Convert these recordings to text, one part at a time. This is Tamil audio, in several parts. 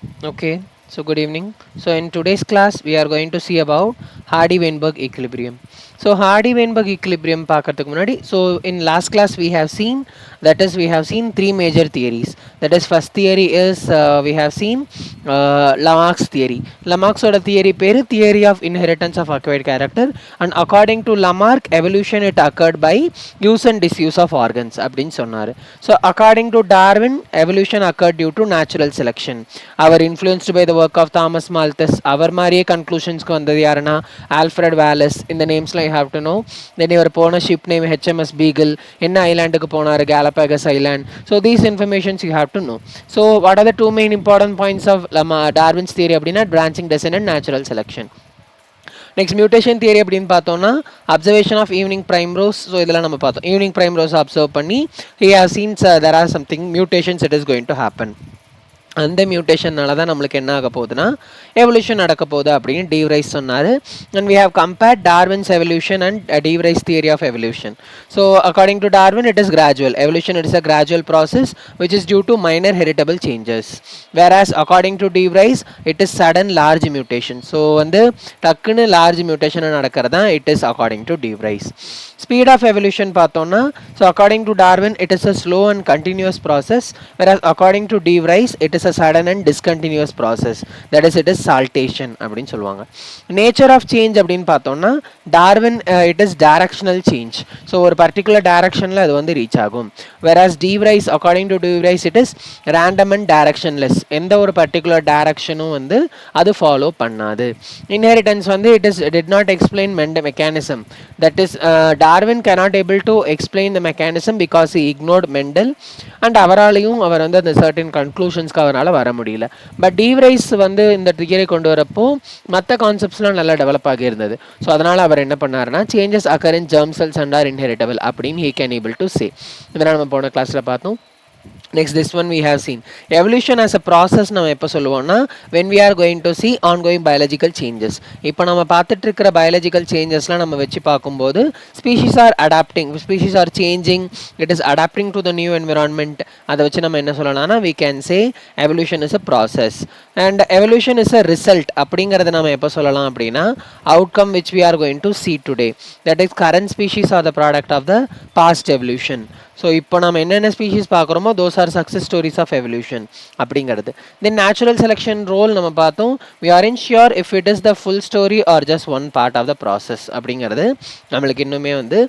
Okay, so good evening. So in today's class, we are going to see about Hardy-Weinberg equilibrium. So Hardy-Weinberg equilibrium பார்க்கறதுக்கு முன்னாடி, so in last class we have seen, that is we have seen three major theories. That is first theory is we have seen Lamarck's theory. Lamarck's oda theory பேரு theory of inheritance of acquired character, and according to Lamarck, evolution it occurred by use and disuse of organs அப்படின்னு சொன்னாரு. So according to Darwin, evolution occurred due to natural selection. Our influenced by the work of Thomas Malthus, our மாதிரியே கன்க்ளூஷன்ஸ்க்கு வந்தது யாருன்னா ஆல்ஃப்ரட் வேலஸ். இந்த நேம்ஸ்லாம் you have to know. Then இவர் போன ஷிப் நேம் ஹெச்எம்எஸ் பீகிள், என்ன ஐலாண்டுக்கு போனார், Galapagos island. So these informations you have to know. So what are the two main important points of Darwin's theory அப்படின்னா branching descent and natural selection. Next mutation theory அப்படின்னு பார்த்தோம்னா observation of evening primrose. So இதெல்லாம் நம்ம பார்த்தோம். ஈவினிங் பிரைம் ரோஸ் அப்சர்வ் பண்ணி he have seen there are something mutations it is going to happen. அந்த மியூட்டேஷனால தான் நம்மளுக்கு என்ன ஆக போகுதுன்னா எவல்யூஷன் நடக்க போகுது அப்படின்னு டிவ்ரைஸ் சொன்னார். And we have compared Darwin's evolution and de Vries theory of evolution. So according to Darwin it is gradual. Evolution it is a gradual process which is due to minor heritable changes. Whereas according to de Vries it is sudden large mutation. So வந்து டக்குன்னு லார்ஜ் மியூட்டேஷன் நடக்கிறதா it is according to de Vries. Speed of evolution பார்த்தோம்னா so according to Darwin it is a slow and continuous process. வேராஸ் according to de Vries it is a sudden and discontinuous process, that is it is saltation அப்படின்னு சொல்லுவாங்க. நேச்சர் ஆஃப் சேஞ்ச் அப்படின்னு பார்த்தோம்னா Darwin it is directional change. So ஒரு பர்டிகுலர் டைரக்ஷனில் அது வந்து ரீச் ஆகும். whereas de Vries according to de Vries it is random and directionless. எந்த ஒரு பர்டிகுலர் டைரக்ஷனும் வந்து அது ஃபாலோ பண்ணாது. இன்ஹெரிட்டன்ஸ் வந்து it is did not explain mechanism. That is Darwin cannot able to explain the mechanism because he ignored Mendel, and அவராலையும் அவர் வந்து அந்த சர்டன் கன்க்ளூஷன்ஸ்க்கு அவரால் வர முடியல. பட் டிவ்ரைஸ் வந்து இந்த தியரி கொண்டு வரப்போ மற்ற கான்செப்ட்ஸ்லாம் நல்லா டெவலப் ஆகியிருந்தது. ஸோ அதனால் அவர் என்ன பண்ணாருன்னா changes occur in germ cells and are inheritable அப்படின்னு he can able to say. இதெல்லாம் நம்ம போன கிளாஸில் பார்த்தோம். Next, this one we have seen evolution as a process. நம்ம எப்போ சொல்லுவோம்னா when we are going to see ongoing biological changes. இப்போ நம்ம பார்த்துட்டு இருக்கிற biological changesலாம் நம்ம வச்சு பார்க்கும்போது species are adapting, species are changing, it is adapting to the new environment. அதை வச்சு நம்ம என்ன சொல்லலாம்னா we can say evolution is a process and evolution is a result. அப்படிங்கிறத நம்ம எப்போ சொல்லலாம் அப்படின்னா outcome which we are going to see today, that is current species are the product of the past evolution. So இப்போ நம்ம என்னென்ன ஸ்பீஷீஸ் பார்க்குறோமோ those are success stories of evolution அப்படிங்கிறது. தென் நேச்சுரல் செலெக்ஷன் ரோல் நம்ம பார்த்தோம். We are unsure if it is the full story or just one part of the process அப்படிங்கிறது நம்மளுக்கு இன்னுமே வந்து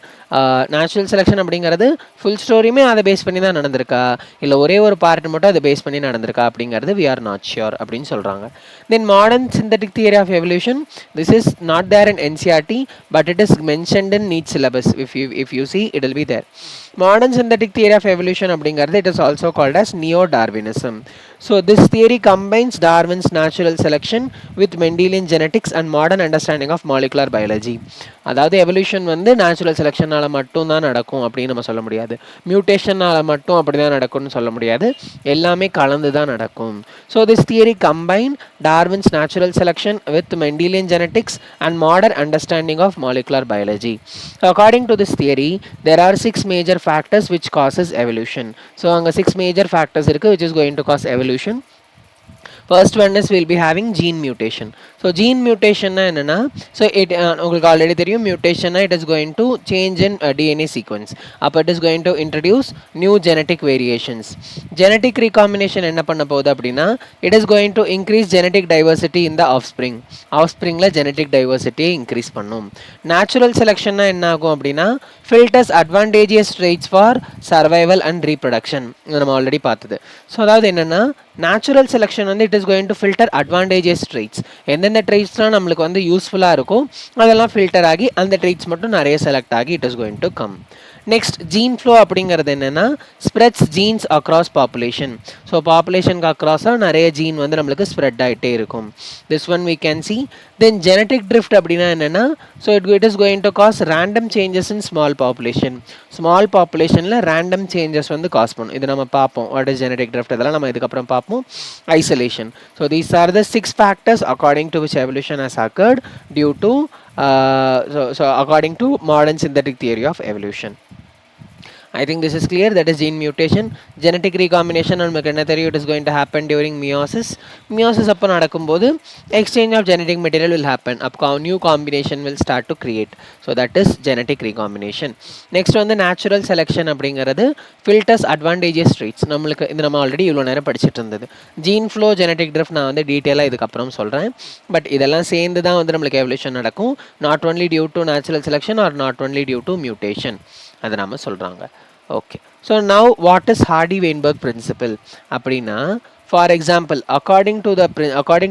நேச்சுரல் செலெக்ஷன் அப்படிங்கிறது ஃபுல் ஸ்டோரியுமே அதை பேஸ் பண்ணி தான் நடந்திருக்கா இல்லை ஒரே ஒரு பார்ட் மட்டும் அதை பேஸ் பண்ணி நடந்திருக்கா அப்படிங்கிறது வி ஆர் நாட் ஷியோர் அப்படின்னு சொல்கிறாங்க. Then modern synthetic theory of evolution, this is not there in NCERT but it is mentioned in NEET syllabus. If you see it will be there. Modern synthetic theory of evolution அப்படிங்கிறது it is also called as neo-Darwinism. So this theory combines Darwin's natural selection with Mendelian genetics and modern understanding of molecular biology. அதாவது எவல்யூஷன் வந்து நேச்சுரல் செலெக்ஷனால் மட்டும் தான் நடக்கும் அப்படின்னு நம்ம சொல்ல முடியாது. மியூட்டேஷனால் மட்டும் அப்படி தான் நடக்கும்னு சொல்ல முடியாது. எல்லாமே கலந்து தான் நடக்கும். So this theory combine Darwin's natural selection with Mendelian genetics and modern understanding of molecular biology. According to this theory there are 6 major factors which causes evolution. So அங்க 6 major factors இருக்கு which is going to cause evolution. First one is we'll be having gene mutation. So gene mutation na enna, so it உங்களுக்கு already தெரியும் mutation na it is going to change in DNA sequence. அப்ப it is going to introduce new genetic variations. Genetic recombination என்ன பண்ண போகுது அப்படின்னா it is going to increase genetic diversity in the offspring. offspringல genetic diversity increase பண்ணும். Natural selection na என்ன ஆகும் அப்படின்னா filters advantageous traits for survival and reproduction. இது நம்ம ஆல்ரெடி பார்த்தது. ஸோ அதாவது என்னன்னா நேச்சுரல் செலெக்ஷன் வந்து it is going to filter advantages traits. எந்தெந்த ட்ரெய்ட்ஸ்லாம் நம்மளுக்கு வந்து யூஸ்ஃபுல்லாக இருக்கும் அதெல்லாம் ஃபில்டர் ஆகி அந்த ட்ரெய்ட்ஸ் மட்டும் நிறைய செலக்ட் ஆகி it is going to come. Next gene flow அப்படிங்கிறது என்னென்னா spreads genes across population. So பாப்புலேஷனுக்கு அக்ராஸாக நிறைய ஜீன் வந்து நம்மளுக்கு ஸ்ப்ரெட் ஆகிட்டே இருக்கும். This one we can see. Then genetic drift அப்படின்னா என்னென்னா so it is going to cause random changes in small population. Small பாப்புலேஷனில் ரேண்டம் சேஞ்சஸ் வந்து காஸ் பண்ணும். இது நம்ம பார்ப்போம் வாட் இஸ் ஜெனட்டிக் ட்ரிஃப்ட், அதெல்லாம் நம்ம இதுக்கப்புறம் பார்ப்போம். Isolation. So these are the 6 factors according to which evolution has occurred due to according to modern synthetic theory of evolution. I think this is clear. That is gene mutation. Genetic recombination நமக்கு என்ன தெரியும், it is going to happen during meiosis. Meiosis அப்போ நடக்கும்போது exchange of genetic material will happen. அப்போ new combination will start to create. So that is genetic recombination. Next வந்து natural selection அப்படிங்கிறது filters advantageous traits. நம்மளுக்கு இது நம்ம ஆல்ரெடி இவ்வளோ நேரம் படிச்சுட்டு இருந்தது. Gene flow genetic drift நான் வந்து டீட்டெயிலாக இதுக்கப்புறம் சொல்கிறேன். பட் இதெல்லாம் சேர்ந்து தான் வந்து நம்மளுக்கு எவல்யூஷன் நடக்கும். Not only due to natural selection or not only due to mutation. அதை நாம சொல்கிறாங்க. Okay, so now what is Hardy Weinberg principle அப்படின்னா, for example according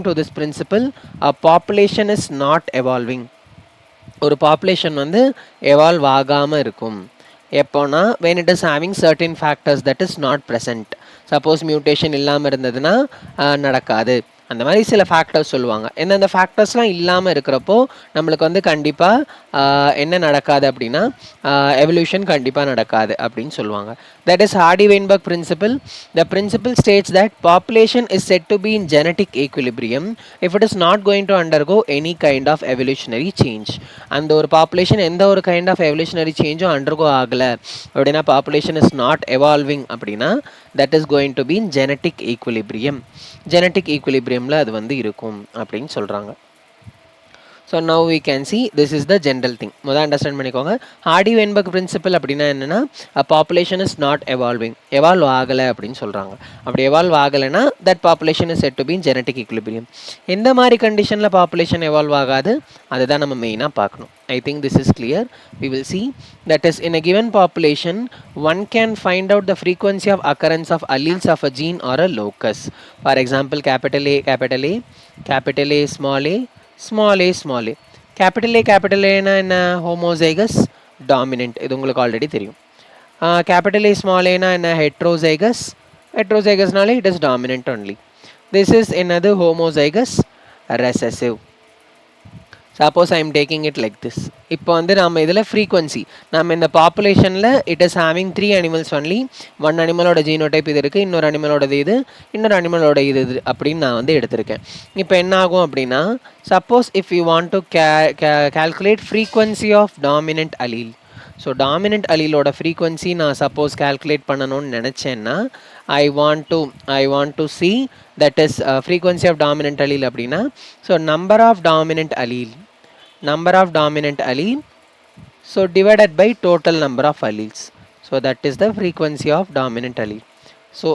to this principle a population is not evolving. ஒரு பாப்புலேஷன் வந்து எவால்வ் ஆகாமல் இருக்கும் எப்போனா when it is having certain factors that is not present. Suppose mutation இல்லாமல் இருந்ததுன்னா நடக்காது. அந்த மாதிரி சில ஃபேக்டர்ஸ் சொல்லுவாங்க. எந்தெந்த ஃபேக்டர்ஸ்லாம் இல்லாமல் இருக்கிறப்போ நம்மளுக்கு வந்து கண்டிப்பாக என்ன நடக்காது அப்படின்னா எவல்யூஷன் கண்டிப்பாக நடக்காது அப்படின்னு சொல்லுவாங்க. That is Hardy Weinberg principle. The principle states that population is set to be in genetic equilibrium if it is not going to undergo any kind of evolutionary change. அந்த ஒரு பாப்புலேஷன் எந்த ஒரு கைண்ட் ஆஃப் எவல்யூஷனரி சேஞ்சும் அண்டர்கோ ஆகலை அப்படின்னா, பாப்புலேஷன் இஸ் நாட் எவால்விங் அப்படின்னா, that is going to be in genetic equilibrium. Genetic ஈக்விலிபிரியமில் அது வந்து இருக்கும் அப்படின்னு சொல்கிறாங்க. So now we can see this is the general thing. முதல் அண்டர்ஸ்டாண்ட் பண்ணிக்கோங்க. ஹார்டி-வெயின்பர்க் பிரின்சிபல் அப்படின்னா என்னென்னா, பாப்புலேஷன் இஸ் நாட் எவால்வ் ஆகலை அப்படின்னு சொல்கிறாங்க. அப்படி எவால்வ் ஆகலைன்னா that population is set to be in genetic equilibrium. எந்த மாதிரி கண்டிஷனில் பாப்புலேஷன் எவால்வ் ஆகாது அதுதான் நம்ம மெயினாக பார்க்கணும். I think this is clear. We will see that is in a given population one can find out the frequency of occurrence of alleles of a gene or a locus. For example, capital A, capital A, capital A, small a, small a, small a. Capital A, capital A na என்ன homozygous dominant, இது உங்களுக்கு ஆல்ரெடி தெரியும். Capital A, small a na என்ன heterozygous, heterozygous it is dominant only. This is another homozygous recessive. Suppose I am taking it like this. இப்போ வந்து நம்ம இதில் ஃப்ரீக்வன்சி நம்ம இந்த பாப்புலேஷனில் it is having 3 animals only. One அனிமலோட ஜீனோடைப் இது இருக்குது, இன்னொரு அனிமலோடது இது, இன்னொரு அனிமலோட இது அப்படின்னு நான் வந்து எடுத்திருக்கேன். இப்போ என்ன ஆகும் அப்படின்னா, suppose if you want to calculate frequency of dominant allele. ஸோ டாமினன்ட் அலீலோட ஃப்ரீக்வன்சி நான் சப்போஸ் கால்குலேட் பண்ணணும்னு நினச்சேன்னா, I want to see that is frequency of dominant allele அப்படின்னா, so number of dominant allele, so divided by total number of alleles. So that is the frequency of dominant allele. So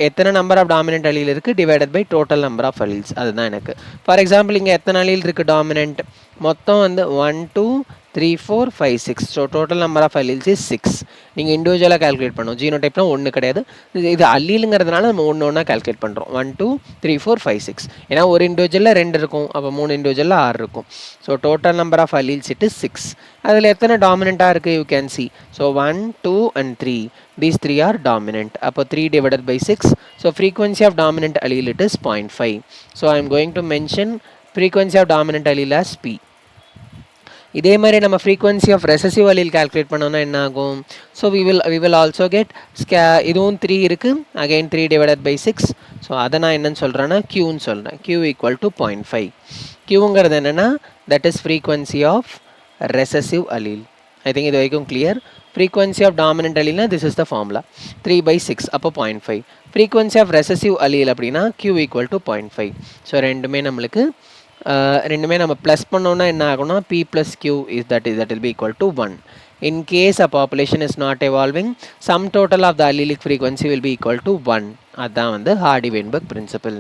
எத்தனை நம்பர் ஆஃப் டாமினன்ட் அலீல் இருக்குது divided by total number of alleles, அதுதான் எனக்கு. ஃபார் எக்ஸாம்பிள் இங்கே எத்தனை அலீல் இருக்குது டாமினன்ட், மொத்தம் வந்து 1 2 3 4 5 6. So total number of alleles is 6. நீங்கள் இண்டிவிஜுவலாக கால்குலேட் பண்ணணும். ஜீனோடைப்னா ஒன்று கிடையாது, இது அல்லீலுங்கிறதுனால நம்ம ஒன்று கால்குலேட் பண்ணுறோம். 1 2 3 4 5 6. ஏன்னா ஒரு இண்டிவிஜுவலில் 2 இருக்கும், அப்போ 3 இண்டிவிஜுவலில் 6 இருக்கும். So total number of alleles it is 6. அதில் எத்தனை டாமினண்ட்டாக இருக்குது you can see. So 1 2 and 3, these 3 are dominant. அப்போ 3 divided by 6. So frequency of dominant allele it is 0.5. So I am going to mention frequency of dominant allele as P. இதே மாதிரி நம்ம frequency of recessive allele calculate பண்ணோம்னா என்ன ஆகும். So we will also get இதுவும் 3 இருக்குது, again 3 divided by 6. ஸோ அதை நான் என்னன்னு சொல்கிறேன்னா Qன்னு சொல்கிறேன். Q equal to 0.5. Qங்கிறது என்னென்னா that is frequency of recessive allele. I think இது வரைக்கும் clear. Frequency of dominant allele na this is the formula 3 by 6 அப்போ 0.5. Frequency of recessive allele அப்படின்னா Q equal to 0.5. ஸோ ரெண்டுமே நம்ம ப்ளஸ் பண்ணோன்னா என்ன ஆகும்னா P plus Q is that will be equal to 1. In case a population is not evolving, sum total of the allelic frequency will be equal to 1. அதுதான் வந்து Hardy Weinberg principle.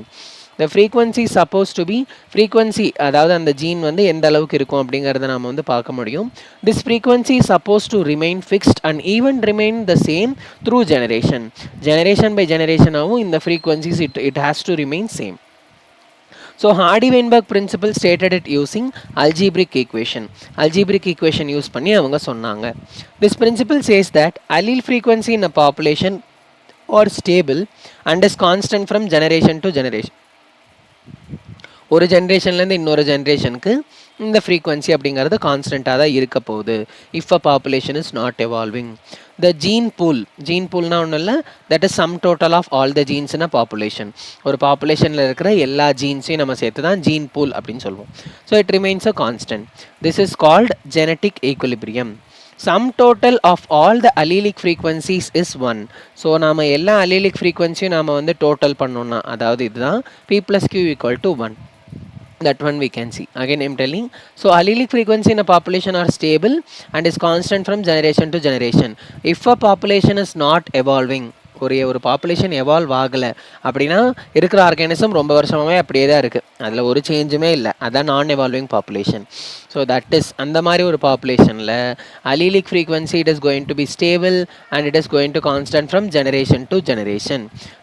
The frequency is supposed to be frequency, அதாவது அந்த ஜீன் வந்து எந்த அளவுக்கு இருக்கும் அப்படிங்கிறத நாம் வந்து பார்க்க முடியும். This frequency is supposed to remain fixed and even remain the same through generation. Generation by generation ஆகும் இந்த frequencies it has to remain same. So Hardy-Weinberg principle stated it using algebraic equation. Algebraic equation use பண்ணி அவங்க சொன்னாங்க. This principle says that allele frequency in a population are stable and is constant from generation to generation. ஒரு ஜென்ரேஷன்லேருந்து இன்னொரு ஜென்ரேஷனுக்கு இந்த ஃப்ரீக்வன்சி அப்படிங்கிறது கான்ஸ்டண்ட்டாக தான் இருக்க போகுது. If a population is not evolving. The gene பூல்னா ஒன்றும் இல்லை, that is sum total of all the genes in a population. ஒரு பாப்புலேஷனில் இருக்கிற எல்லா ஜீன்ஸையும் நம்ம சேர்த்து தான் ஜீன் பூல் அப்படின்னு சொல்லுவோம். So it remains a constant. This is called genetic equilibrium. sum total of all the allelic frequencies is 1. So நாம எல்லா allelic frequencyயும் நாம வந்து டோட்டல் பண்ணோம்னா அதாவது இதுதான் p plus q equal to 1. That one we can see. Again I'm telling. So allelic frequency in a population are stable and is constant from generation to generation. If a population is not evolving, ஒரு பாப்புலேஷன் எவால்வ் ஆகலை அப்படின்னா இருக்கிற ஆர்கானிசம் ரொம்ப வருஷமாகவே அப்படியே தான் இருக்குது, அதில் ஒரு சேஞ்சுமே இல்லை, அதான் நான் evolving population. So that is அந்த மாதிரி ஒரு பாப்புலேஷனில் allelic frequency it is going to be stable and it is going to constant from generation to generation.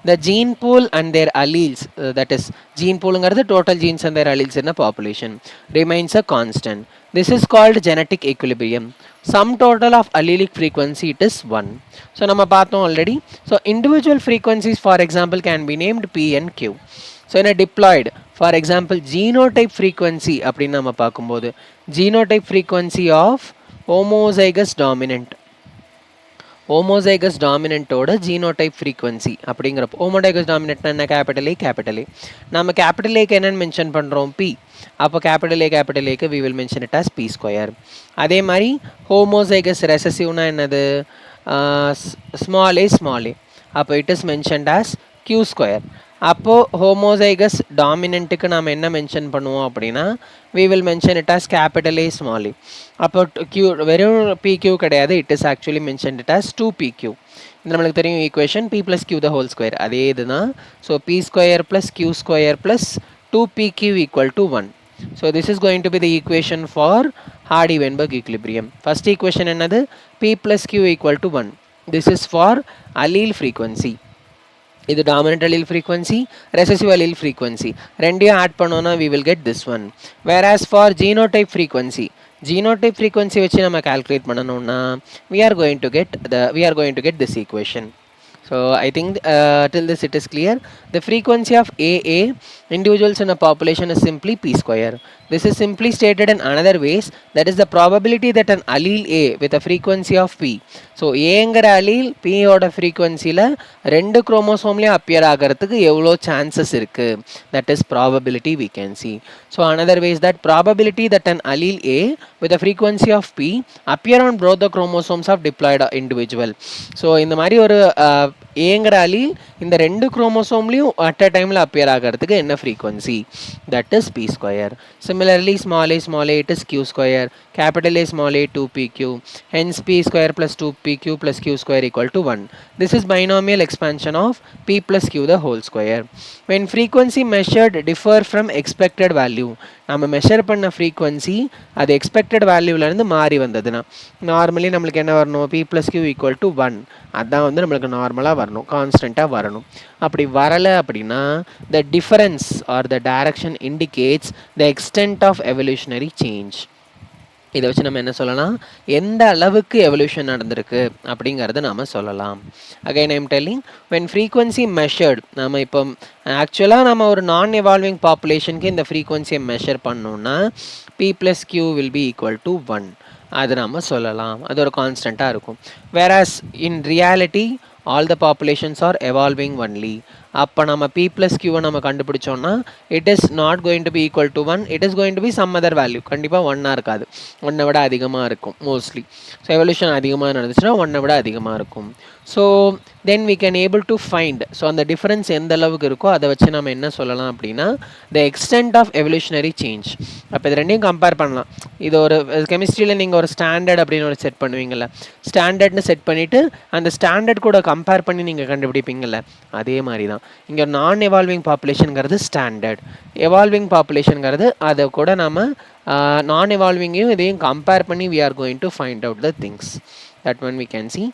The gene pool and their alleles, that is gene poolங்கிறது total genes and their alleles in a population, remains a constant. This is called genetic equilibrium. Sum total of allelic frequency it is 1. So நம்ம பார்த்தோம் already. So individual frequencies for example can be named p and q. So in a diploid, for example genotype frequency அப்படின்னு நம்ம பார்க்கும்போது genotype frequency of homozygous dominant, homozygous dominant ஓட genotype frequency அப்படிங்கிறப்போ homozygous dominant என்ன capital A capital A, நம்ம capital A க்கு என்னன்னு மென்ஷன் பண்ணுறோம் p, அப்போ capital A க்கு we will mention it as p square. அதே மாதிரி homozygous recessiveனா என்னது small a, அப்போ it is mentioned as q square. அப்போ homozygous dominantக்கு நாம் என்ன மென்ஷன் பண்ணுவோம் அப்படின்னா we will mention it as capital A small a. அப்போ q வெறும் pq கிடையாது, it is actually mentioned it as 2pq. இது நம்மளுக்கு தெரியும் equation p plus q the whole square, அதே இதுதான். So p square plus q square plus 2pq equal to 1. So this is going to be the equation for Hardy-Weinberg equilibrium. First equation என்னது p plus q equal to 1. This is for allele frequency. இது dominant allele frequency, recessive allele frequency, ரெண்டையும் ஆட் பண்ணோம்னா we will get this one. Whereas for genotype frequency வச்சு நம்ம calculate பண்ணணும்னா we are going to get this equation. So I think till this it is clear. The frequency of AA individuals in a population is simply p square. This is simply stated in another ways, that is the probability that an allele A with a frequency of p. So Aங்கிற allele p ஓட frequencyல ரெண்டு குரோமோசோம்லயும் appear ஆகிறதுக்கு எவ்வளோ chances இருக்கு, that is probability we can see. So another way is that probability that an allele A with a frequency of p appear on both the chromosomes of diploid individual. So இந்த மாதிரி ஒரு ஏங்கிற allele இந்த ரெண்டு குரோமோசோம்லையும் அட் அ டைமில் அப்பியர் ஆகிறதுக்கு என்ன frequency, that is P square. Similarly small A it is Q square, capital A small A 2pq, hence p square plus 2pq plus q square equal to 1. This is binomial expansion of p plus q the whole square. When frequency measured differ from expected value, நம்ம மெஷர் பண்ண ஃப்ரீக்வன்சி அது எக்ஸ்பெக்டட் வேல்யூவிலேருந்து மாறி வந்ததுன்னா நார்மலி நம்மளுக்கு என்ன வரணும், p plus q equal to 1, அதுதான் வந்து நம்மளுக்கு நார்மலாக வரணும், கான்ஸ்டண்ட்டாக வரணும். அப்படி வரலை அப்படின்னா the difference or the direction indicates the extent of evolutionary change. இதை வச்சு நம்ம என்ன சொல்லலாம், எந்த அளவுக்கு எவல்யூஷன் நடந்திருக்கு அப்படிங்கிறத நாம் சொல்லலாம். Again I'm telling, when frequency measured, நம்ம இப்போ ஆக்சுவலாக நம்ம ஒரு நான் எவால்விங் பாப்புலேஷனுக்கு இந்த ஃப்ரீக்வன்சியை மெஷர் பண்ணோன்னா p plus q will be equal to 1, அது நம்ம சொல்லலாம், அது ஒரு கான்ஸ்டண்ட்டாக இருக்கும். வேராஸ் in reality all the populations are evolving only. அப்போ நம்ம p plus q நம்ம கண்டுபிடிச்சோன்னா it is not going to be equal to 1, it is going to be some other value. கண்டிப்பாக 1 இருக்காது, 1 விட அதிகமாக இருக்கும் மோஸ்ட்லி. ஸோ எவல்யூஷன் அதிகமாக நடந்துச்சுன்னா 1 விட அதிகமாக இருக்கும். So then we can able to find, so அந்த டிஃப்ரென்ஸ் எந்த அளவுக்கு இருக்கோ அதை வச்சு நம்ம என்ன சொல்லலாம் அப்படின்னா the extent of evolutionary change. அப்போ இது ரெண்டையும் கம்பேர் பண்ணலாம். இது ஒரு கெமிஸ்ட்ரியில் நீங்கள் ஒரு ஸ்டாண்டர்ட் அப்படின்னு ஒரு செட் பண்ணுவீங்கள்ல, ஸ்டாண்டர்ட்னு செட் பண்ணிவிட்டு அந்த ஸ்டாண்டர்ட் கூட கம்பேர் பண்ணி நீங்கள் கண்டுபிடிப்பீங்கள்ல, அதே மாதிரி தான் இங்கே நான் எவால்விங் பாப்புலேஷனுங்கிறது ஸ்டாண்டர்ட், எவால்விங் பாப்புலேஷனுங்கிறது அதை கூட நம்ம நான் எவால்விங்கையும் இதையும் கம்பேர் பண்ணி we are going to find out the things. That one we can see.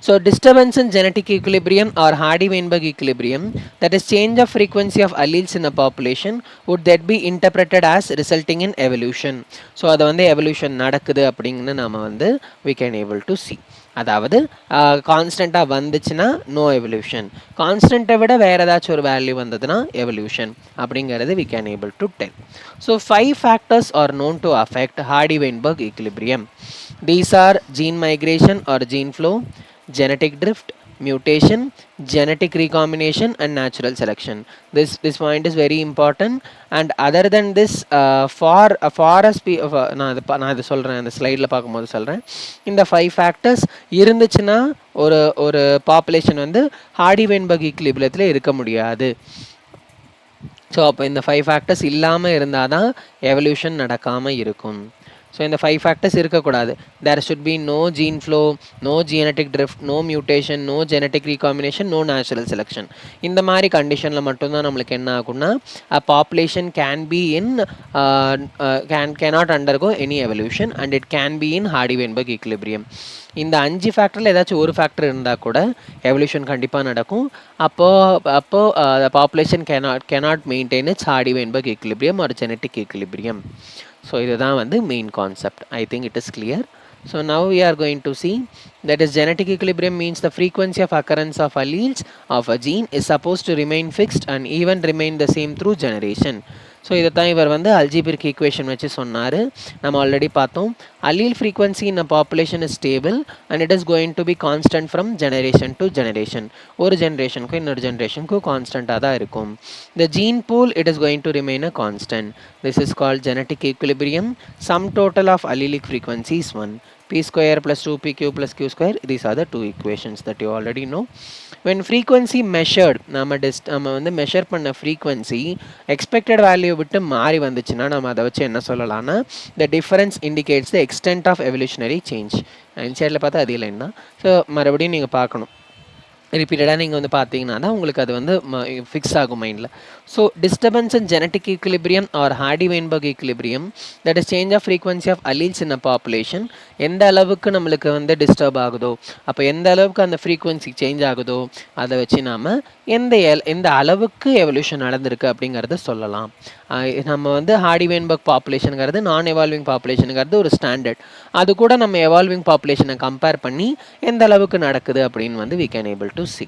So disturbance in genetic equilibrium or Hardy-Weinberg equilibrium, that is change of frequency of alleles in a population, would that be interpreted as resulting in evolution. So அது வந்து evolution நடக்குது அப்படிங்கன்னு நாம வந்து we can able to see. அதாவது கான்ஸ்டண்ட்டாக வந்துச்சுன்னா நோ எவல்யூஷன், கான்ஸ்டண்ட்டை விட வேறு ஏதாச்சும் ஒரு வேல்யூ வந்ததுன்னா எவல்யூஷன் அப்படிங்கிறது we can able to tell. So 5 factors are known to affect Hardy-Weinberg equilibrium. These are gene migration or gene flow, genetic drift, mutation, genetic recombination, and natural selection. This point is very important. And other than this, for a நான் இது சொல்கிறேன், அந்த ஸ்லைடில் பார்க்கும்போது சொல்கிறேன். இந்த 5 ஃபேக்டர்ஸ் இருந்துச்சுன்னா ஒரு ஒரு பாப்புலேஷன் வந்து ஹார்டி வெயின்பர்க் ஈக்லிபிரியத்தில் இருக்க முடியாது. ஸோ அப்போ இந்த 5 ஃபேக்டர்ஸ் இல்லாமல் இருந்தால் தான் எவல்யூஷன் நடக்காமல் இருக்கும். ஸோ இந்த 5 ஃபேக்டர்ஸ் இருக்கக்கூடாது. There should be no gene flow, no genetic drift, no mutation, no genetic recombination, no natural selection. இந்த மாதிரி கண்டிஷனில் மட்டும்தான் நம்மளுக்கு என்ன ஆகும்னா a population can be in cannot undergo any evolution and it can be in Hardy Weinberg equilibrium. இந்த 5 ஃபேக்டரில் ஏதாச்சும் ஒரு ஃபேக்டர் இருந்தால் கூட எவல்யூஷன் கண்டிப்பாக நடக்கும். அப்போது population cannot maintain its Hardy Weinberg equilibrium or genetic equilibrium. So இதுதான் வந்து main concept. I think it is clear. So now we are going to see that is genetic equilibrium means the frequency of occurrence of alleles of a gene is supposed to remain fixed and even remain the same through generation. So இதை தான் இவர் வந்து அல்ஜிபிரிக் ஈக்குவேஷன் வச்சு சொன்னார். நம்ம ஆல்ரெடி பார்த்தோம். allele frequency in a population is stable and it is going to be constant from generation to generation. ஒரு ஜென்ரேஷனுக்கும் இன்னொரு ஜென்ரேஷனுக்கும் கான்ஸ்டண்ட்டாக தான் இருக்கும். The gene pool, it is going to remain a constant. This is called genetic equilibrium. Sum total of allelic frequency is 1. P square plus 2pq plus q square, these are the two equations that you already know. When frequency measured, நம்ம வந்து மெஷர் பண்ண frequency expected value விட்டு மாறி வந்துச்சுன்னா நம்ம அதை வச்சு என்ன சொல்லலாம்னா the difference indicates the extent of evolutionary change. இன்சைடில் பார்த்தா அது இல்லைன்னா ஸோ மறுபடியும் நீங்கள் பார்க்கணும். ரிப்பீட்டடாக நீங்கள் வந்து பார்த்தீங்கன்னா தான் உங்களுக்கு அது வந்து ஃபிக்ஸ் ஆகும் மைண்டில். So disturbance in genetic equilibrium or Hardy Weinberg equilibrium, that is change of frequency of alleles in a population. எந்த அளவுக்கு நம்மளுக்கு வந்து டிஸ்டர்ப் ஆகுதோ, அப்போ எந்த அளவுக்கு அந்த ஃப்ரீக்வன்சி சேஞ்ச் ஆகுதோ அதை வச்சு நாம் எந்த அளவுக்கு எவல்யூஷன் நடந்திருக்கு அப்படிங்கிறத சொல்லலாம். நம்ம வந்து ஹார்டி வெயின்பர்க் பாப்புலேஷனுங்கிறது நான் எவால்விங் பாப்புலேஷனுங்கிறது ஒரு ஸ்டாண்டர்ட். அது கூட நம்ம எவால்விங் பாப்புலேஷனை கம்பேர் பண்ணி எந்த அளவுக்கு நடக்குது அப்படின்னு வந்து we can able to see.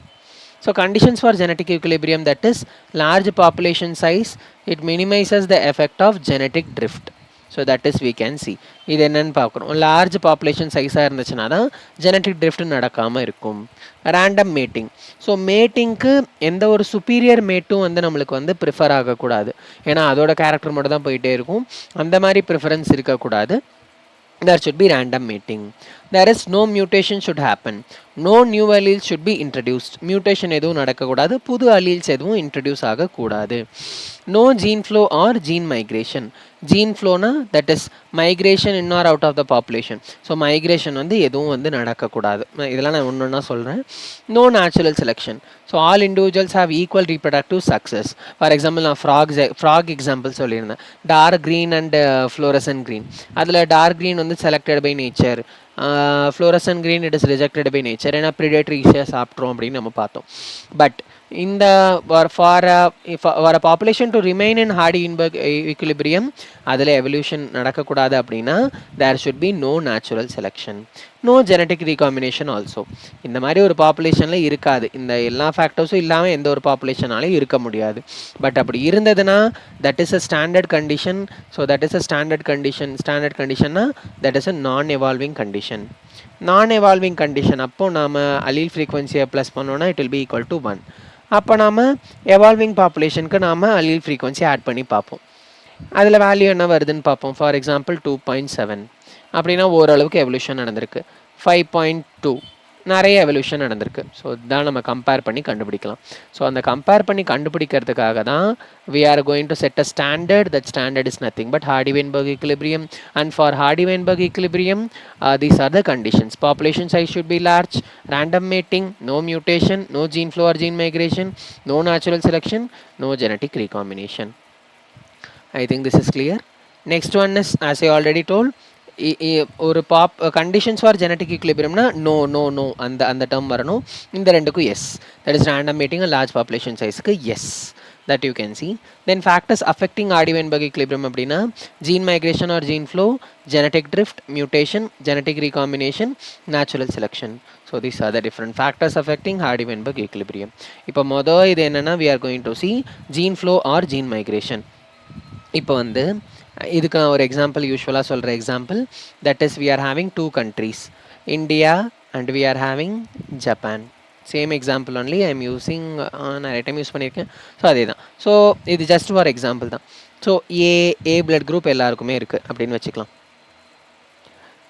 So conditions for genetic equilibrium, that is large population size, it minimizes the effect of genetic drift. So that is we can see. இது என்னன்னு பார்க்குறோம். லார்ஜ் பாப்புலேஷன் சைஸாக இருந்துச்சுன்னா தான் ஜெனட்டிக் ட்ரிஃப்ட் நடக்காமல் இருக்கும். Random matting. ஸோ மேட்டிங்க்கு எந்த ஒரு சுப்பீரியர் மேட்டும் வந்து நம்மளுக்கு வந்து ப்ரிஃபர் ஆகக்கூடாது. ஏன்னா அதோட கேரக்டர் மட்டும் தான் போயிட்டே இருக்கும். அந்த மாதிரி ப்ரிஃபரன்ஸ் இருக்கக்கூடாது. There should be random mating. There is no mutation should happen. No new alleles should be introduced. Mutation எதுவும் நடக்கக்கூடாது. புது alleles எதுவும் இன்ட்ரடியூஸ் ஆகக்கூடாது. No gene flow or gene migration. Gene flowனா that is migration in or out of the population. So migration வந்து எதுவும் வந்து நடக்கக்கூடாது. இதெல்லாம் நான் ஒன்று ஒன்றா சொல்கிறேன். No natural selection. So all individuals have equal reproductive success. For example, நான் frog example சொல்லியிருந்தேன். Dark green and fluorescent green. அதில் dark green வந்து selected by nature. Fluorescent green it is rejected by nature. ஏன்னா predatory ஈஸியாக சாப்பிட்றோம் அப்படின்னு நம்ம பார்த்தோம். பட் இந்த for a population to remain in Hardy Weinberg equilibrium அதில் எவல்யூஷன் நடக்கக்கூடாது அப்படின்னா there should be no natural selection. No genetic recombination also. இந்த மாதிரி ஒரு பாப்புலேஷனில் இருக்காது. இந்த எல்லா ஃபேக்டர்ஸும் இல்லாமல் எந்த ஒரு பாப்புலேஷனாலையும் இருக்க முடியாது. பட் அப்படி இருந்ததுன்னா that is a standard condition. So that is a standard conditionனா that is a non-evolving condition. Non-evolving condition அப்போ நாம் allele frequency ப்ளஸ் பண்ணோன்னா it will be equal to 1. அப்போ நாம் எவால்விங் பாப்புலேஷனுக்கு நாம் allele frequency ஆட் பண்ணி பார்ப்போம். அதில் வேல்யூ என்ன வருதுன்னு பார்ப்போம். ஃபார் எக்ஸாம்பிள் 2.7 அப்படின்னா ஓரளவுக்கு எவல்யூஷன் நடந்திருக்கு. 5.2 நிறைய எவல்யூஷன் நடந்திருக்கு. ஸோ இதுதான் நம்ம கம்பேர் பண்ணி கண்டுபிடிக்கலாம். ஸோ அந்த கம்பேர் பண்ணி கண்டுபிடிக்கிறதுக்காக தான் we are going to set a standard. That standard is nothing but Hardy Weinberg equilibrium. And for Hardy Weinberg equilibrium, these are the conditions. Population size should be large, random mating, no mutation, no gene flow or gene migration, no natural selection, no genetic recombination. I think this is clear. Next one is, as I already told, ஒரு conditions for genetic equilibrium na no அந்த term வரணும். இந்த ரெண்டுக்கும் yes, that is random mating and large population size க்கு yes, that you can see. Then factors affecting Hardy Weinberg equilibrium அப்படின்னா gene migration or gene flow, genetic drift, mutation, genetic recombination, natural selection. So these are the different factors affecting Hardy Weinberg equilibrium. இப்போ மொதல் இது என்னன்னா we are going to see gene flow or gene migration. இப்போ வந்து இதுக்கு நான் ஒரு எக்ஸாம்பிள் யூஸ்வலாக சொல்கிற example, that is we are having two countries, India and we are having Japan. Same example only I am using, நிறைய டைம் யூஸ் பண்ணியிருக்கேன். ஸோ அதே தான். ஸோ இது ஜஸ்ட் ஃபார் எக்ஸாம்பிள் தான். ஸோ ஏ பிளட் குரூப் எல்லாருக்குமே இருக்குது அப்படின்னு வச்சுக்கலாம்.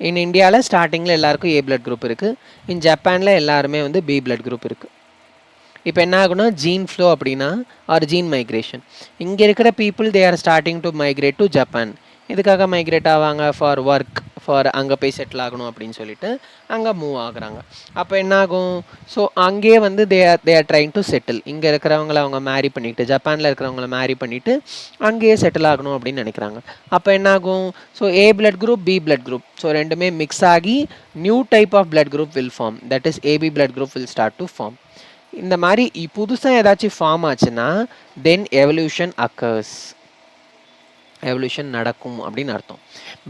இன் இந்தியாவில் ஸ்டார்டிங்கில் எல்லாருக்கும் ஏ பிளட் குரூப் இருக்குது. இன் ஜப்பானில் எல்லாருமே வந்து பி பிளட் குரூப் இருக்குது. இப்போ என்ன ஆகுனா ஜீன் ஃப்ளோ அப்படின்னா ஆர் ஜீன் மைக்ரேஷன். இங்கே இருக்கிற people they are starting to migrate to Japan. இதுக்காக மைக்ரேட் ஆவாங்க ஃபார் ஒர்க், ஃபார் அங்கே போய் செட்டில் ஆகணும் அப்படின்னு சொல்லிட்டு அங்கே மூவ் ஆகுறாங்க. அப்போ என்ன ஆகும்? ஸோ அங்கேயே வந்து they are trying to settle. இங்கே இருக்கிறவங்கள அவங்க மேரி பண்ணிவிட்டு, ஜப்பானில் இருக்கிறவங்கள மேரி பண்ணிவிட்டு அங்கேயே செட்டில் ஆகணும் அப்படின்னு நினைக்கிறாங்க. அப்போ என்ன ஆகும்? So A blood group, B blood group, so ரெண்டுமே மிக்ஸ் ஆகி new type of blood group will form. That is AB blood group will start to form. இந்த மாதிரி புதுசாக ஏதாச்சும் ஃபார்ம் ஆச்சுன்னா தென் எவல்யூஷன் அக்கர்ஸ், எவல்யூஷன் நடக்கும் அப்படின்னு அர்த்தம்.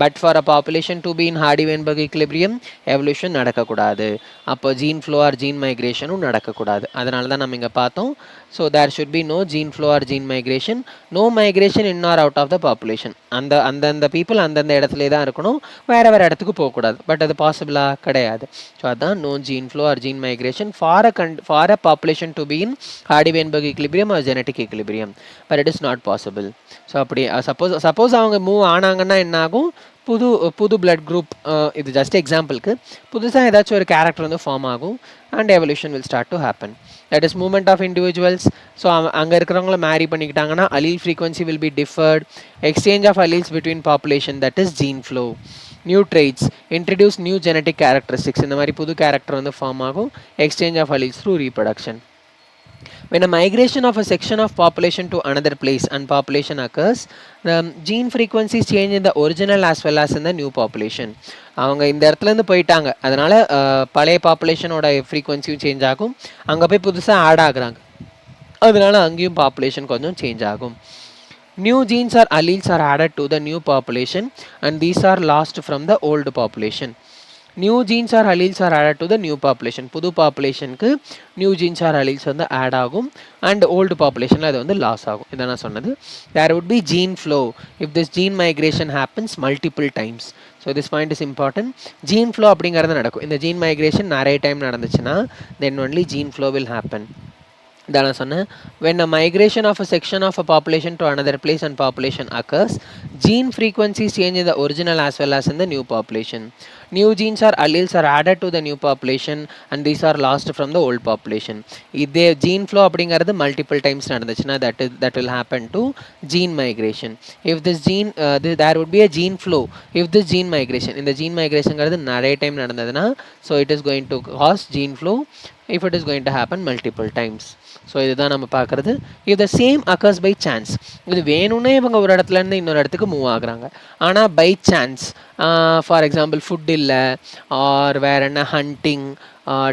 But for a population to be in Hardy Weinberg equilibrium evolution நடக்கக்கூடாது. அப்போ ஜீன் ஃப்ளோ ஆர் ஜீன் மைக்ரேஷனும் நடக்கக்கூடாது. அதனால தான் நம்ம இங்கே பார்த்தோம். So there should be no gene flow or gene migration, no migration in or out of the population. அந்தந்த பீப்புள் அந்தந்த இடத்துல தான் இருக்கணும், வேறு வேறு இடத்துக்கு போகக்கூடாது. பட் அது பாசிபிளாக கிடையாது. ஸோ அதுதான் no gene flow or gene migration for a population to be in Hardy Weinberg equilibrium or genetic equilibrium, but it is not possible. So அப்படி சப்போஸ் அவங்க மூவ் ஆனாங்கன்னா என்ன ஆகும்? புது பிளட் குரூப், இது ஜஸ்ட் எக்ஸாம்பிளுக்கு, புதுசாக ஏதாச்சும் ஒரு கேரக்டர் வந்து ஃபார்ம் ஆகும் and evolution will start to happen. That is movement of individuals. So அங்கே இருக்கிறவங்கள மேரி பண்ணிக்கிட்டாங்கன்னா allele frequency will be differed. Exchange of alleles between population, that is gene flow. New traits, introduce new genetic characteristics, இந்த மாதிரி புது கேரக்டர் வந்து ஃபார்ம் ஆகும். Exchange of alleles through reproduction. When a migration of a section of population to another place and population occurs, the gene frequencies change in the original as well as in the new population. அவங்க இந்த இடத்துலேருந்து போயிட்டாங்க, அதனால் பழைய பாப்புலேஷனோட ஃப்ரீக்வன்சியும் சேஞ்ச் ஆகும். அங்கே போய் புதுசாக ஆட் ஆகுறாங்க, அதனால அங்கேயும் பாப்புலேஷன் கொஞ்சம் சேஞ்ச் ஆகும். New genes or alleles are added to the new population and these are lost from the old population. New genes or alleles or add to the new population. புது பாப்புலேஷனுக்கு நியூ ஜீன்ஸ் ஆர் அலீல்ஸ் வந்து ஆட் ஆகும் அண்ட் ஓல்டு பாப்புலேஷனில் அது வந்து லாஸ் ஆகும். இதை நான் சொன்னது. There would be gene flow if this gene migration happens multiple times. So this point is important. Gene flow அப்படிங்கிறது நடக்கும். இந்த ஜீன் மைக்ரேஷன் நிறைய டைம் நடந்துச்சுன்னா then only gene flow will happen. இதான் நான் சொன்னேன். when a migration of a section of a population to another place and population occurs, gene frequencies change in the original as well as in the new population. New genes or alleles are added to the new population and these are lost from the old population. இதே gene flow அப்படிங்கிறது multiple times நடந்துச்சுன்னா that will happen to gene migration. If this gene there would be a gene flow if this gene migration, இந்த gene migrationங்கிறது நிறைய டைம் நடந்ததுன்னா so it is going to cause gene flow if it is going to happen multiple times. So இதுதான் நம்ம பார்க்குறது. இது the same occurs by chance. இது வேணும்னே இவங்க ஒரு இடத்துலேருந்து இன்னொரு இடத்துக்கு மூவ் ஆகுறாங்க. ஆனால் by chance, for example food இல்லை ஆர் வேறு என்ன ஹண்டிங்,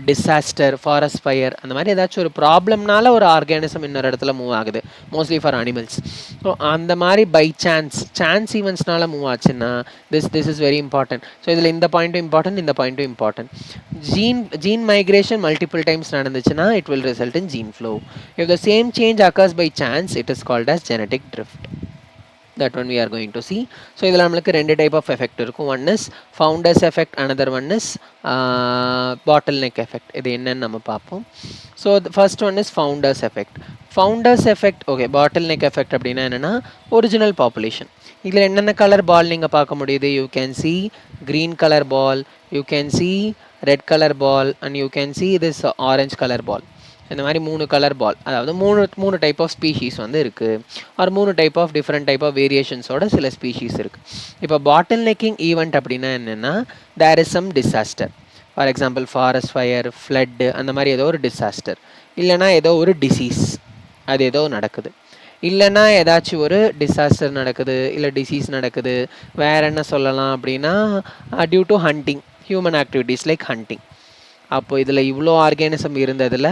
டிசாஸ்டர், ஃபாரஸ்ட் ஃபயர், அந்த மாதிரி ஏதாச்சும் ஒரு ப்ராப்ளம்னால ஒரு ஆர்கானிசம் இன்னொரு இடத்துல மூவ் ஆகுது, மோஸ்ட்லி ஃபார் அனிமல்ஸ். ஸோ அந்த மாதிரி பை சான்ஸ் ஈவெண்ட்ஸ்னால மூவ் ஆச்சுன்னா this is very important. So இதில் இந்த பாயிண்ட்டும் இம்பார்ட்டன்ட், இந்த பாயிண்ட்டும் important. Gene migration multiple times நடந்துச்சுன்னா it will result in gene flow. If the same change occurs by chance, it is called as genetic drift. That one we are going to see. So இதில் நம்மளுக்கு ரெண்டு டைப் ஆஃப் எஃபெக்ட் இருக்கும். One is founders effect, another one is bottle neck effect. இது என்னன்னு நம்ம பார்ப்போம். So first one is founders effect. Founders effect, okay. Bottle neck effect அப்படின்னா என்னென்னா ஒரிஜினல் பாப்புலேஷன். இதில் என்னென்ன கலர் பால் நீங்கள் பார்க்க முடியுது? You can see green colour ball, you can see red colour ball and you can see this orange colour ball. இந்த மாதிரி 3 கலர் பால், அதாவது மூணு டைப் ஆஃப் ஸ்பீஷீஸ் வந்து இருக்குது. ஒரு 3 type of different type of வேரியேஷன்ஸோட சில ஸ்பீஷீஸ் இருக்குது. இப்போ பாட்டில் நெக்கிங் ஈவெண்ட் அப்படின்னா என்னென்னா there is some disaster. For example forest fire, flood, அந்த மாதிரி ஏதோ ஒரு டிசாஸ்டர், இல்லைனா ஏதோ ஒரு டிசீஸ், அது ஏதோ நடக்குது. இல்லைன்னா ஏதாச்சும் ஒரு டிசாஸ்டர் நடக்குது, இல்லை டிசீஸ் நடக்குது. வேறு என்ன சொல்லலாம் அப்படின்னா due to hunting, human activities like hunting. அப்போ இதில் இவ்வளோ ஆர்கானிசம் இருந்ததில்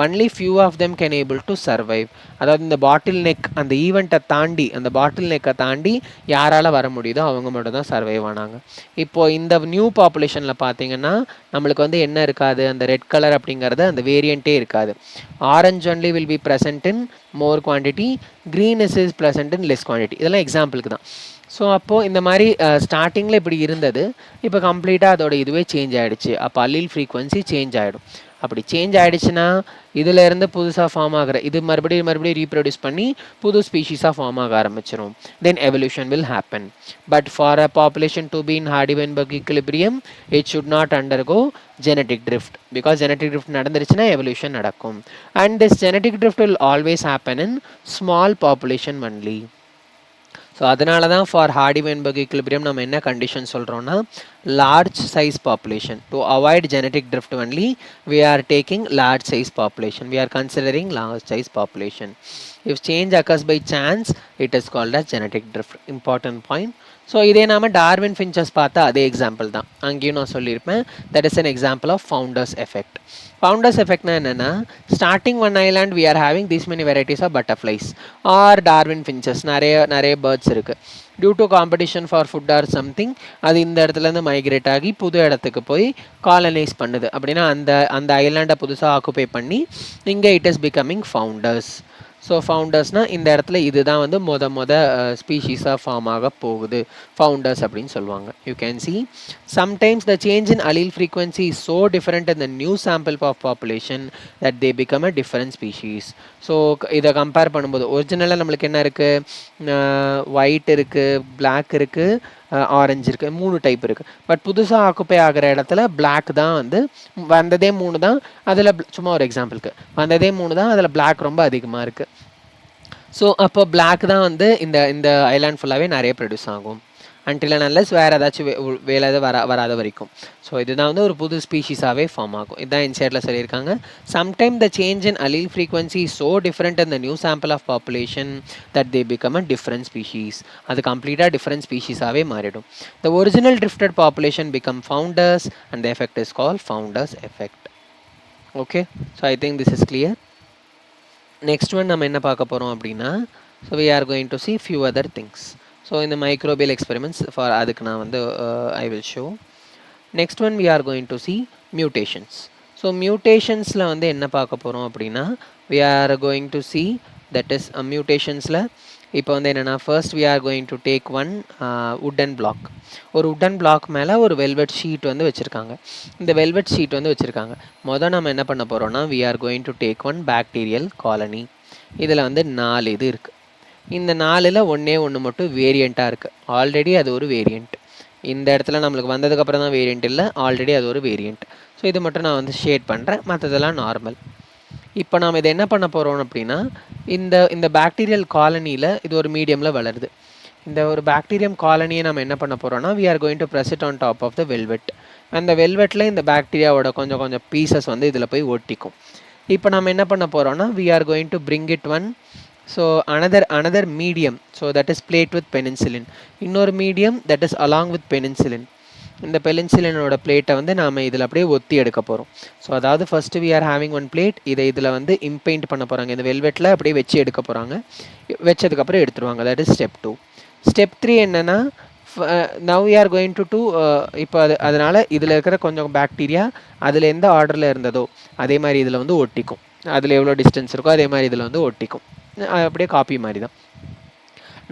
only few of them can able to survive. அதாவது இந்த பாட்டில் நெக், அந்த ஈவெண்ட்டை தாண்டி, அந்த பாட்டில் நெக்கை தாண்டி யாரால் வர முடியுதோ அவங்க மட்டும் தான் சர்வைவ் ஆனாங்க. இப்போது இந்த நியூ பாப்புலேஷனில் பார்த்தீங்கன்னா நம்மளுக்கு வந்து என்ன இருக்காது, அந்த ரெட் கலர் அப்படிங்கிறது அந்த வேரியண்ட்டே இருக்காது. Orange only will be present in more quantity, green is present in less quantity. இதெல்லாம் எக்ஸாம்பிளுக்கு தான். ஸோ அப்போது இந்த மாதிரி ஸ்டார்டிங்கில் இப்படி இருந்தது, இப்போ கம்ப்ளீட்டாக அதோட இதுவே சேஞ்ச் ஆகிடுச்சு. அப்போ அல்லீல் ஃப்ரீக்வன்சி சேஞ்ச் ஆகிடும். அப்படி சேஞ்ச் ஆகிடுச்சுன்னா இதில் இருந்து புதுசாக ஃபார்ம் ஆகிற இது மறுபடியும் ரீப்ரொடியூஸ் பண்ணி புது ஸ்பீஷீஸாக ஃபார்ம் ஆக ஆரம்பிச்சிடும். Then evolution will happen. But for a population to be in Hardy Weinberg equilibrium it should not undergo genetic drift. Because genetic drift நடந்துருச்சுன்னா எவல்யூஷன் நடக்கும். And this genetic drift will always happen in small population only. So அதனால தான் ஃபார் ஹார்டி-வெயின்பர்க் ஈக்விலிபிரியம் நம்ம என்ன கண்டிஷன் சொல்கிறோன்னா large size population. To avoid genetic drift only, we are taking large size population. We are considering large size population. If change occurs by chance, it is called as genetic drift. Important point. So இதே நாம டார்வின் ஃபின்ச்சஸ் பார்த்தா அதே எக்ஸாம்பிள் தான், அங்கேயும் நான் சொல்லியிருப்பேன். That is an example of founders effect. Founders எஃபெக்ட்னா என்னென்னா, starting one island we are having these many varieties of butterflies or Darwin finches, நிறைய பேர்ட்ஸ் இருக்குது. Due to competition for food or something அது இந்த இடத்துலேருந்து மைக்ரேட் ஆகி புது இடத்துக்கு போய் காலனைஸ் பண்ணுது. அப்படின்னா அந்த ஐலாண்டை புதுசாக ஆக்குபை பண்ணி இங்கே it is becoming founders. So ஃபவுண்டர்ஸ்னால் இந்த இடத்துல இதுதான் வந்து மொத ஸ்பீஷீஸாக ஃபார்ம் ஆக போகுது, ஃபவுண்டர்ஸ் அப்படின்னு சொல்லுவாங்க. You can see sometimes the change in allele frequency is so different in the new sample of population that they become a different species. So இதை கம்பேர் பண்ணும்போது ஒரிஜினலாக நம்மளுக்கு என்ன இருக்குது, ஒயிட் இருக்குது, பிளாக் இருக்குது, ஆரஞ்சு இருக்குது, 3 டைப் இருக்குது. பட் புதுசாக ஆக்குப்பை ஆகிற இடத்துல பிளாக் தான் வந்து வந்ததே 3 தான். அதில் சும்மா ஒரு எக்ஸாம்பிளுக்கு வந்ததே 3 தான், அதில் பிளாக் ரொம்ப அதிகமாக இருக்குது. ஸோ அப்போ பிளாக் தான் வந்து இந்த ஐலாண்ட் ஃபுல்லாகவே நிறைய ப்ரொடியூஸ் ஆகும். அன்டில் அண்ட் அன்லெஸ் வேறு ஏதாச்சும் வேலை வராத வரைக்கும். ஸோ இதுதான் வந்து ஒரு புது ஸ்பீஷீஸாகவே ஃபார்ம் ஆகும். இதுதான் இன்சைட்டில் சொல்லியிருக்காங்க. Sometime the change in allele frequency so different in the new sample of population that they become a different species. அது கம்ப்ளீட்டாக டிஃப்ரெண்ட் ஸ்பீஷீஸாகவே மாறிடும். The original drifted population become founders and the effect is call founders effect. Okay, so I think this is clear. Next one நம்ம என்ன பார்க்க போகிறோம் அப்படின்னா, so we are going to see few other things. So இந்த மைக்ரோபியல் எக்ஸ்பெரிமெண்ட்ஸ் ஃபார் அதுக்கு நான் வந்து I will show. Next one we are going to see mutations. So மியூட்டேஷன்ஸில் வந்து என்ன பார்க்க போகிறோம் அப்படின்னா, we are going to see that is மியூட்டேஷன்ஸில் இப்போ வந்து என்னென்னா, first we are going to take one wooden block. ஒரு உட்டன் பிளாக் மேலே ஒரு வெல்வெட் ஷீட் வந்து வச்சுருக்காங்க. இந்த வெல்வெட் ஷீட் வந்து வச்சுருக்காங்க. மொதல் நம்ம என்ன பண்ண போகிறோம்னா, we are going to take one bacterial colony. இதில் வந்து 4 இது இருக்குது. இந்த 4ல் ஒன்று மட்டும் வேரியண்ட்டாக இருக்குது. ஆல்ரெடி அது ஒரு வேரியண்ட். இந்த இடத்துல நம்மளுக்கு வந்ததுக்கப்புறம் தான் வேரியண்ட் இல்லை, ஆல்ரெடி அது ஒரு வேரியண்ட். ஸோ இது மட்டும் நான் வந்து ஷேட் பண்ணுறேன், மற்றதெல்லாம் நார்மல். இப்போ நாம் இதை என்ன பண்ண போகிறோம் அப்படின்னா, இந்த பாக்டீரியல் காலனியில் இது ஒரு மீடியமில் வளருது. இந்த ஒரு பாக்டீரியம் காலனியை நம்ம என்ன பண்ண போகிறோம்னா, we are going to press it on top of the velvet. அந்த வெல்வெட்டில் இந்த பாக்டீரியாவோட கொஞ்சம் பீசஸ் வந்து இதில் போய் ஒட்டிக்கும். இப்போ நம்ம என்ன பண்ண போகிறோம்னா, we are going to bring it on. So another medium, so that is plate with penicillin. இன்னொரு medium that is along with penicillin. இந்த பெனின்சிலினோட பிளேட்டை வந்து நாம் இதில் அப்படியே ஒத்தி எடுக்க போகிறோம். ஸோ அதாவது first we are having one plate, இதில் வந்து இம்பெயிண்ட் பண்ண போகிறாங்க. இந்த வெல்வெட்டில் அப்படியே வச்சு எடுக்க போகிறாங்க. வச்சதுக்கப்புறம் எடுத்துருவாங்க. That is step 2. ஸ்டெப் 3 என்னென்னா, now we are going to இப்போ அதனால் இதில் இருக்கிற கொஞ்சம் பாக்டீரியா அதில் எந்த ஆர்டரில் இருந்ததோ அதே மாதிரி இதில் வந்து ஒட்டிக்கும். அதில் எவ்வளோ டிஸ்டன்ஸ் இருக்கோ அதே மாதிரி இதில் வந்து ஒட்டிக்கும். அப்படியே காப்பி மாதிரி தான்.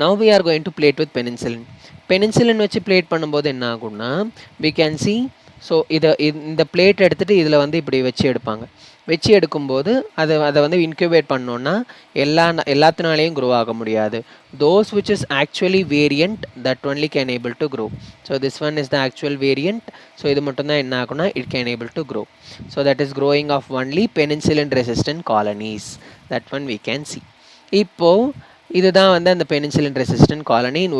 Now we are going to plate with penicillin. Penicillin வச்சு பிளேட் பண்ணும்போது என்ன ஆகும்னா, வி கேன் சி. ஸோ இந்த பிளேட் எடுத்துகிட்டு இதில் வந்து இப்படி வச்சு எடுப்பாங்க. வச்சு எடுக்கும்போது அதை வந்து இன்க்யூபேட் பண்ணோன்னா எல்லாத்தினாலேயும் க்ரோ ஆக முடியாது. Those which is actually variant that only can able to grow. So this one is the actual variant. So இது மட்டும்தான் என்ன ஆகும்னா, it can able to grow. So that is growing of only penicillin resistant colonies. That one we can see. இப்போது இதுதான் வந்து அந்த penicillin resistant colony in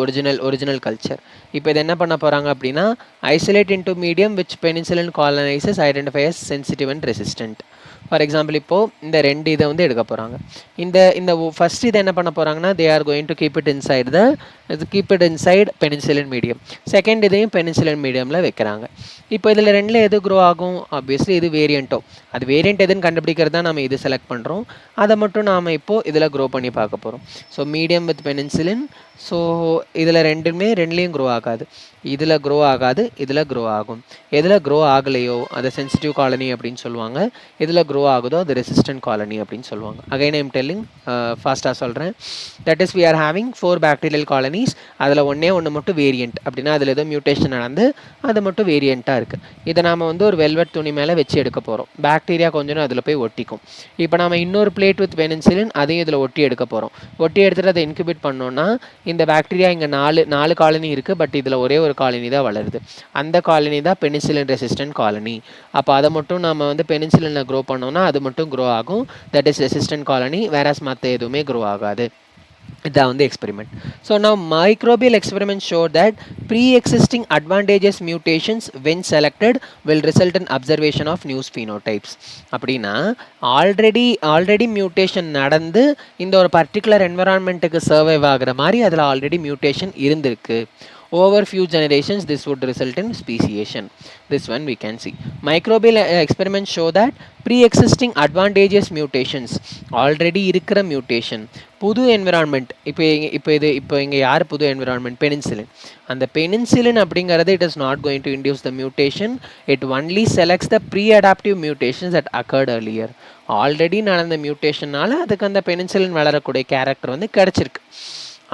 original culture. இப்போ இது என்ன பண்ண போகிறாங்க அப்படின்னா, isolate into medium which penicillin colonises identify as sensitive and resistant. For example இப்போது இந்த 2 இதை வந்து எடுக்க போகிறாங்க. இந்த ஃபஸ்ட் இதை என்ன பண்ண போகிறாங்கன்னா, they are going to keep it inside penicillin medium. Second இதையும் பெனின்சிலின் மீடியமில் வைக்கிறாங்க. இப்போ இதில் 2ல் எது க்ரோ ஆகும்? ஆப்வியஸ்லி இது வேரியண்ட்டோ. அது வேரியண்ட் எதுன்னு கண்டுபிடிக்கிறது தான் நம்ம இது செலக்ட் பண்ணுறோம். அதை மட்டும் நாம் இப்போது இதில் க்ரோ பண்ணி பார்க்க போகிறோம். So medium with penicillin. So இதில் ரெண்டுலேயும் க்ரோ ஆகாது. இதில் க்ரோ ஆகாது, இதில் க்ரோ ஆகும். எதில் க்ரோ ஆகலையோ அதை சென்சிட்டிவ் காலனி அப்படின்னு சொல்லுவாங்க. இதில் க்ரோ ஆகுதோ அது ரெசிஸ்டன்ட் காலனி அப்படின்னு சொல்லுவாங்க. அகைன் ஐ எம் டெல்லிங், ஃபாஸ்ட்டாக சொல்கிறேன். That is we are having 4 bacterial colonies. அதில் ஒன்று மட்டும் வேரியண்ட். அப்படின்னா அதில் ஏதோ மியூட்டேஷன் நடந்து அது மட்டும் வேரியண்ட்டாக இருக்குது. இதை நாம் வந்து ஒரு வெல்வெட் துணி மேலே வச்சு எடுக்க போகிறோம். பாக்டீரியா கொஞ்சம் அதில் போய் ஒட்டிக்கும். இப்போ நம்ம இன்னொரு பிளேட் வித் பெனிசிலின் அதையும் இதில் ஒட்டி எடுக்க போகிறோம். ஒட்டி எடுத்துகிட்டு அதை இன்குபேட் பண்ணோன்னா இந்த பாக்டீரியா இங்கே நாலு காலனி இருக்குது, பட் இதில் ஒரே ஒரு காலனி தான் வளருது. அந்த காலனி தான் பெனிசிலின் ரெசிஸ்டன்ட் காலனி. அப்போ அதை மட்டும் நம்ம வந்து பெனிசிலினை க்ரோ பண்ணோன்னா அது மட்டும் க்ரோ ஆகும், that is resistant colony. Whereas மற்ற எதுவுமே க்ரோ ஆகாது. That on the experiment. So now microbial experiments show that pre-existing advantageous mutations when selected will result in observation of new phenotypes. அப்படின்னா ஆல்ரெடி மியூட்டேஷன் நடந்து இந்த ஒரு பர்டிகுலர் என்விரான்மெண்ட்டுக்கு சர்வைவ் ஆகிற மாதிரி அதில் ஆல்ரெடி மியூட்டேஷன் இருந்திருக்கு. Over few generations this would result in speciation. This one we can see. Microbial experiments show that pre-existing advantageous mutations already இருக்கிற mutation புது என்விரான்மெண்ட் இப்போ இங்கே யார் புது என்விரான்மெண்ட் பெனிசிலின். அந்த பெனிசிலின் அப்படிங்கிறது it is not going to induce the mutation, it only selects the pre adaptive mutations that occurred earlier. Already நடந்த மியூட்டேஷனால் அதுக்கு அந்த பெனிசிலின் வளரக்கூடிய கேரக்டர் வந்து கிடச்சிருக்கு.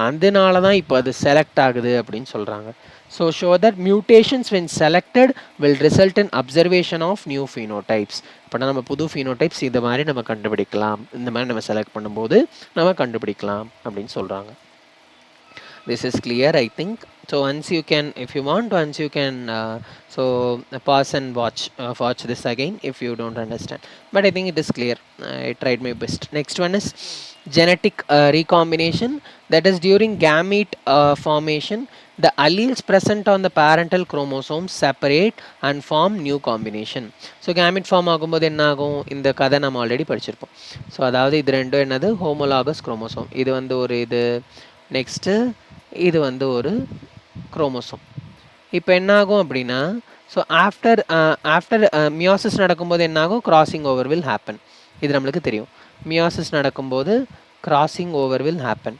அதனால தான் இப்போ அது செலக்ட் ஆகுது அப்படின்னு சொல்கிறாங்க. So show that mutations when selected will result in observation of new phenotypes. இப்போ நம்ம புது ஃபீனோடைப்ஸ் இந்த மாதிரி நம்ம கண்டுபிடிக்கலாம், இந்த மாதிரி நம்ம செலக்ட் பண்ணும்போது நம்ம கண்டுபிடிக்கலாம் அப்படின்னு சொல்கிறாங்க. This is clear, I think. So once you can, if you want, once you can pause and watch this again if you don't understand. But I think it is clear. I tried my best. Next one is genetic recombination. That is during gamete formation, the alleles present on the parental chromosomes separate and form new combination. So gamete form ஆகும்போது என்ன ஆகும், இந்த கதை நம்ம ஆல்ரெடி படிச்சிருப்போம். ஸோ அதாவது இது ரெண்டும் என்னது, ஹோமோலாகஸ் குரோமோசோம். இது வந்து ஒரு இது, நெக்ஸ்ட்டு இது வந்து ஒரு குரோமோசோம். இப்போ என்னாகும் அப்படின்னா, ஸோ ஆஃப்டர் மியோசிஸ் நடக்கும்போது என்னாகும், கிராசிங் ஓவர் வில் ஹேப்பன். இது நம்மளுக்கு தெரியும். மியோசிஸ் நடக்கும்போது crossing over will happen.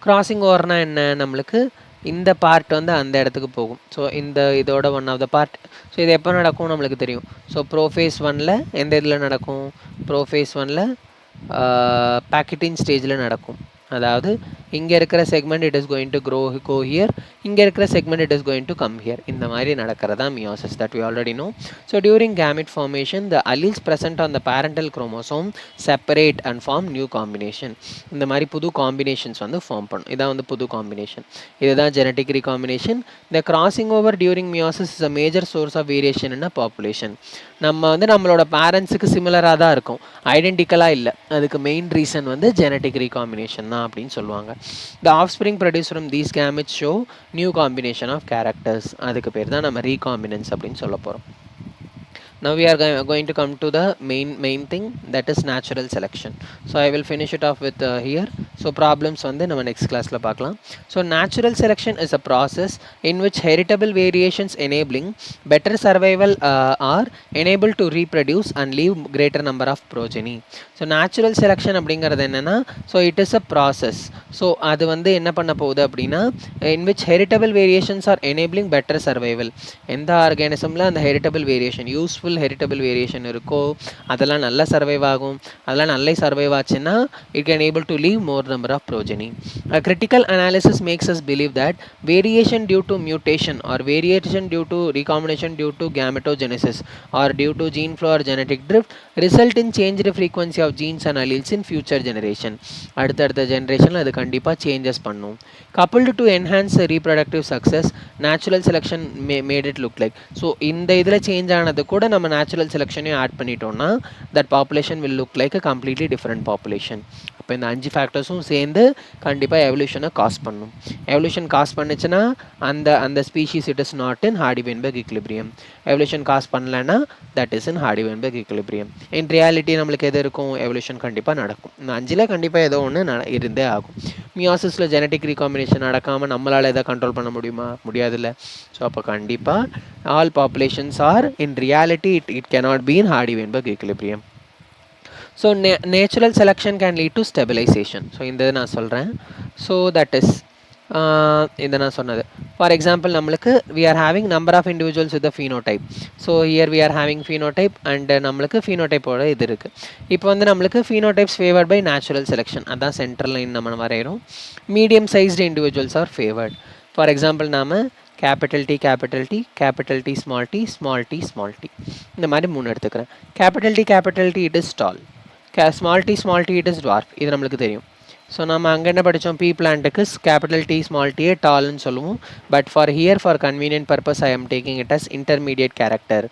Crossing ஓவர்னா என்ன, நம்மளுக்கு இந்த பார்ட் வந்து அந்த இடத்துக்கு போகும். ஸோ இதோட one of the part. So இது எப்போ நடக்கும் நம்மளுக்கு தெரியும். ஸோ ப்ரோஃபேஸ் 1ல் எந்த இதில் நடக்கும், ப்ரோஃபேஸ் 1ல் பேக்கெட்டிங் ஸ்டேஜில் நடக்கும். அதாவது இங்கே இருக்கிற segment it is going to go here, இங்கே இருக்கிற segment it is going to come here. இந்த மாதிரி நடக்கிறதா meiosis, that we already know. So during gamete formation the alleles present on the parental chromosome separate and form new combination. இந்த மாதிரி புது காம்பினேஷன்ஸ் வந்து ஃபார்ம் பண்ணும். இதான் வந்து புது காம்பினேஷன். இதுதான் genetic recombination. The crossing over during meiosis is a major source of variation in a population. நம்ம வந்து நம்மளோட பேரண்ட்ஸுக்கு சிமிலராக தான் இருக்கும், ஐடென்டிக்கலாக இல்லை. அதுக்கு மெயின் ரீசன் வந்து ஜெனட்டிக் ரீகாம்பினேஷன் தான் அப்படின்னு சொல்லுவாங்க. The offspring produce from these gametes show new combination of characters. அதுக்கு பேர் தான் நம்ம ரீகாம்பினன்ஸ் அப்படின்னு சொல்ல போகிறோம். Now we are going to come to the main thing, that is natural selection. So I will finish it off with here. So problems வந்து நம்ம next classல பார்க்கலாம். So natural selection is a process in which heritable variations enabling better survival are enabled to reproduce and leave greater number of progeny. So natural selection அப்படிங்கிறது என்னன்னா, so it is a process. So அது வந்து என்ன பண்ண போகுது அப்படின்னா, in which heritable variations are enabling better survival. எந்த ஆர்கானிசமில் அந்த heritable variation, useful heritable variation இருக்கோ அதெல்லாம் நல்லா சர்வைவ் ஆகும். அதெல்லாம் நல்லா சர்வைவ் ஆச்சுன்னா it can able to leave more number of progeny. A critical analysis makes us believe that variation due to mutation or variation due to recombination due to gametogenesis or due to gene flow or genetic drift result in changed frequency of genes and alleles in future generation. அடுத்த ஜெனரேஷனில் அது கண்டிப்பாக சேஞ்சஸ் பண்ணும். Coupled to enhance reproductive success, natural selection made it look like. So இந்த இதில் சேஞ்ச் ஆனது கூட நம்ம நேச்சுரல் செலெக்ஷனையும் ஆட் பண்ணிட்டோம்னா that population will look like a completely different population. அப்போ இந்த 5 ஃபேக்டர்ஸும் சேர்ந்து கண்டிப்பாக எவல்யூஷனை காஸ் பண்ணும். எவல்யூஷன் காஸ் பண்ணுச்சுன்னா அந்த species it is not in Hardy Weinberg equilibrium. Evolution cause பண்ணலைன்னா that is in Hardy Weinberg equilibrium. In reality நம்மளுக்கு எது இருக்கும், எவல்யூஷன் கண்டிப்பாக நடக்கும். இந்த 5ல் கண்டிப்பாக ஏதோ ஒன்று இருந்தே ஆகும். மியோசிஸில் ஜெனட்டிக் ரீகாம்பினேஷன் நடக்காமல் நம்மளால் எதை கண்ட்ரோல் பண்ண முடியுமா, முடியாதுல்ல. ஸோ அப்போ கண்டிப்பாக all populations are in reality it cannot be in Hardy-Weinberg equilibrium. So natural selection can lead to stabilization. So இந்த நான் சொல்கிறேன். So that is இந்த நான் சொன்னது. For example நம்மளுக்கு we are having number of individuals with the phenotype. So here we are having phenotype and நம்மளுக்கு phenotypeோட இது இருக்குது. இப்போ வந்து நம்மளுக்கு phenotypes favored by natural selection. அதான் சென்ட்ரல் லைன் நம்ம வரைகிறோம். Medium sized individuals are favored. For example நாம capital T, capital T, capital T, small t, small t, small t. இந்த மாதிரி மூணு எடுத்துக்கிறேன். capital T it is tall, small t it is dwarf. இது நம்மளுக்கு தெரியும். ஸோ நம்ம அங்கே என்ன படித்தோம், பி பிளான்ட்டுக்கு கேபிட்டல் டி ஸ்மால் டியே டால்னு சொல்லுவோம். But for here for convenient purpose I am taking it as intermediate character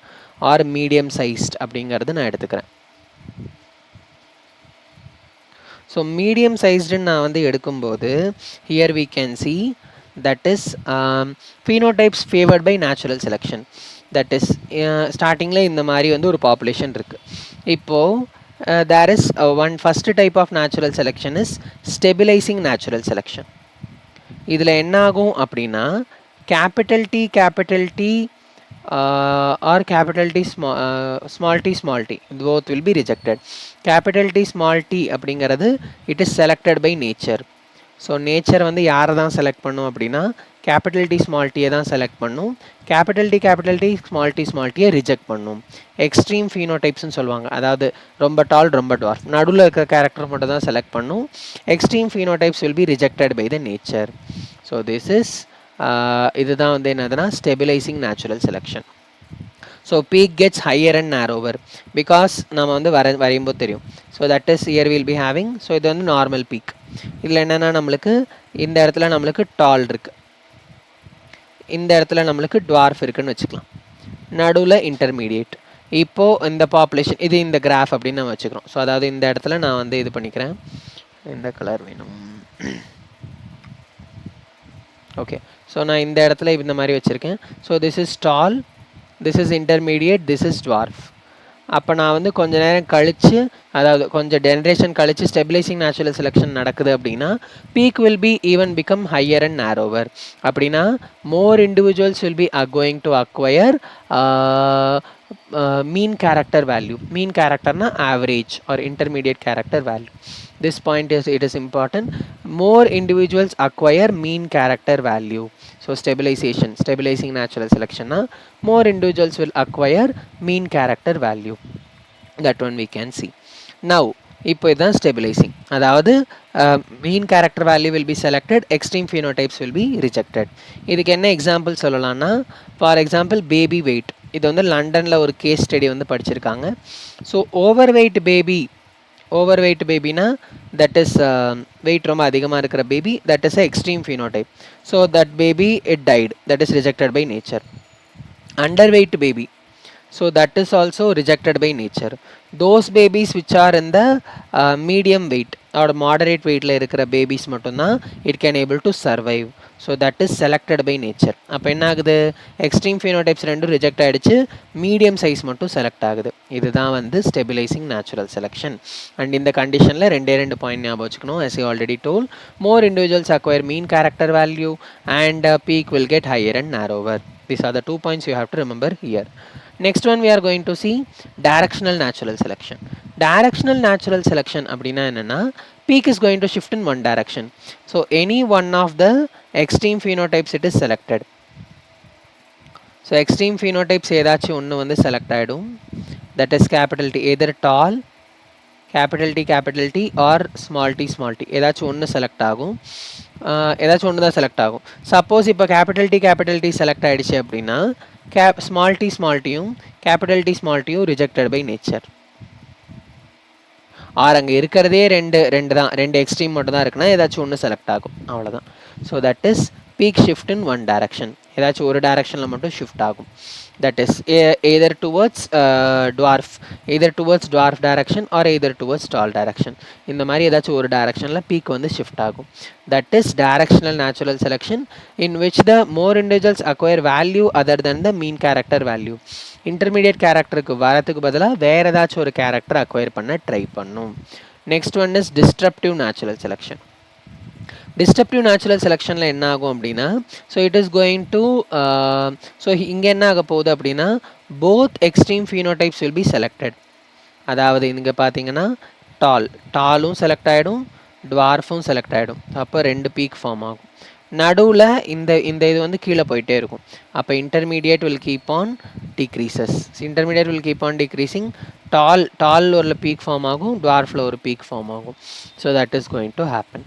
or medium sized அப்படிங்கிறது நான் எடுத்துக்கிறேன். ஸோ மீடியம் சைஸ்டுன்னு நான் வந்து எடுக்கும்போது here we can see that is phenotypes favored by natural selection. that is ஸ்டார்டிங்கில் இந்த மாதிரி வந்து ஒரு பாப்புலேஷன் இருக்குது. இப்போது there is one first type of natural selection is stabilizing natural selection. இதில் என்ன ஆகும் அப்படின்னா capital T or capital T small t both will be rejected. capital T small t அப்படிங்கிறது it is selected by nature. So nature வந்து யாரை தான் செலக்ட் பண்ணும் அப்படின்னா கேபிட்டல் டி ஸ்மால் டீயை தான் செலக்ட் பண்ணும். கேபிட்டல் டி ஸ்மால் டீயை ரிஜெக்ட் பண்ணும். எக்ஸ்ட்ரீம் ஃபீனோடைப்ஸ்னு சொல்லுவாங்க, அதாவது ரொம்ப டால் ரொம்ப டார்க், நடுவில் இருக்கிற கேரக்டர் மட்டும் தான் செலக்ட் பண்ணும். Extreme phenotypes will be rejected by the nature. So this is இதுதான் வந்து என்னதுன்னா stabilising natural selection. So peak gets higher and narrower because நம்ம வந்து வரையும்போது தெரியும். So that is year will be having. So இது வந்து நார்மல் பீக். இதில் என்னென்னா நம்மளுக்கு இந்த இடத்துல நம்மளுக்கு டால் இருக்குது, இந்த இடத்துல நம்மளுக்கு டுவார்ஃப் இருக்குன்னு வச்சுக்கலாம், நடுவில் இன்டர்மீடியேட். இப்போது இந்த பாப்புலேஷன் இது இந்த கிராஃப் அப்படின்னு நம்ம வச்சுக்கிறோம். ஸோ அதாவது இந்த இடத்துல நான் வந்து இது பண்ணிக்கிறேன், இந்த கலர் வேணும். ஓகே, ஸோ நான் இந்த இடத்துல இந்த மாதிரி வச்சுருக்கேன். So this is doll, this is intermediate, this is dwarf. அப்போ நான் வந்து கொஞ்சம் நேரம் கழித்து, அதாவது கொஞ்சம் ஜென்ரேஷன் கழித்து ஸ்டெபிலைசிங் நேச்சுரல் செலெக்ஷன் நடக்குது அப்படின்னா peak will be even become higher and narrower. அப்படின்னா more individuals will be going to acquire mean character value. mean character na average or intermediate character value. This point is, it is important. More individuals acquire mean character value. So stabilizing natural selection na more individuals will acquire mean character value. That one we can see. Now இப்போ இதுதான் ஸ்டெபிலைசிங், அதாவது mean character value will be selected, extreme phenotypes will be rejected. இதுக்கு என்ன எக்ஸாம்பிள் சொல்லலாம்னா, ஃபார் எக்ஸாம்பிள் பேபி வெயிட். இது வந்து லண்டனில் ஒரு கேஸ் ஸ்டடி வந்து படிச்சிருக்காங்க. ஸோ ஓவர் வெயிட் பேபினா தட் இஸ் வெயிட் ரொம்ப அதிகமாக இருக்கிற baby, that is a extreme phenotype. So that baby it died, that is rejected by nature. Under weight baby, so that is also rejected by nature. Those babies which are in the medium weight or moderate weight la irukra babies mattum dhaan it can able to survive. So that is selected by nature. அப்போ என்ன ஆகுது, எக்ஸ்ட்ரீம் ஃபினோடைப்ஸ் ரெண்டும் ரிஜெக்ட் ஆகிடுச்சு, மீடியம் சைஸ் மட்டும் செலக்ட் ஆகுது. இதுதான் வந்து ஸ்டெபிலைசிங் நேச்சுரல் செலெக்ஷன். அண்ட் இந்த கண்டிஷனில் ரெண்டு பாயிண்ட் ஞாபகம் வச்சுக்கணும். as I already told, more individuals acquire mean character value and peak will get higher and narrower. These are the 2 points you have to remember here. Next one we are going to see directional natural selection. Directional natural selection அப்படின்னா என்னன்னா, peak is going to shift in one direction. So any one of the extreme phenotypes it is selected. So extreme phenotypes ஏதாச்சும் ஒன்று வந்து செலக்ட் ஆகிடும். that is capital T, either tall, capital T or small t ஏதாச்சும் ஒன்று செலக்ட் ஆகும். ஏதாச்சும் ஒன்று தான் செலக்ட் ஆகும். சப்போஸ் இப்போ கேபிட்டல் டி செலக்ட் ஆகிடுச்சு அப்படின்னா ஸ்மால் டியும் கேபிட்டல் டி ஸ்மால் டியும் ரிஜெக்டட் பை நேச்சர். ஆர் அங்கே இருக்கிறதே ரெண்டு எக்ஸ்ட்ரீம் மட்டும் தான் இருக்குன்னா ஏதாச்சும் ஒன்று செலக்ட் ஆகும், அவ்வளோதான். So that is peak shift in one direction, ஏதாச்சும் ஒரு டைரக்ஷனில் மட்டும் ஷிஃப்ட் ஆகும். that is either towards dwarf direction or either towards tall direction. இந்த மாதிரி ஏதாச்சும் ஒரு டைரக்ஷனில் பீக் வந்து ஷிஃப்ட் ஆகும். that is directional natural selection in which the more individuals acquire value other than the mean character value. Intermediate கேரக்டருக்கு வரத்துக்கு பதிலாக வேறு ஏதாச்சும் ஒரு கேரக்டர் அக்வயர் பண்ண ட்ரை பண்ணும். Next one is disruptive natural selection. Disruptive natural செலெக்ஷனில் என்ன ஆகும் அப்படின்னா, so it is going to so இங்கே என்ன ஆக போகுது அப்படின்னா, both extreme phenotypes will be selected. அதாவது இங்கே பார்த்தீங்கன்னா டாலும் செலக்ட் ஆகிடும், டுவார்ஃபும் செலக்ட் ஆகிடும். அப்போ ரெண்டு பீக் ஃபார்ம் ஆகும். நடுவில் இந்த இது வந்து கீழே போயிட்டே இருக்கும். அப்போ intermediate will keep on decreasing. Tall ஒரு பீக் ஃபார்ம் ஆகும், டுவார்ஃபில் ஒரு பீக் ஃபார்ம் ஆகும். So that is going to happen.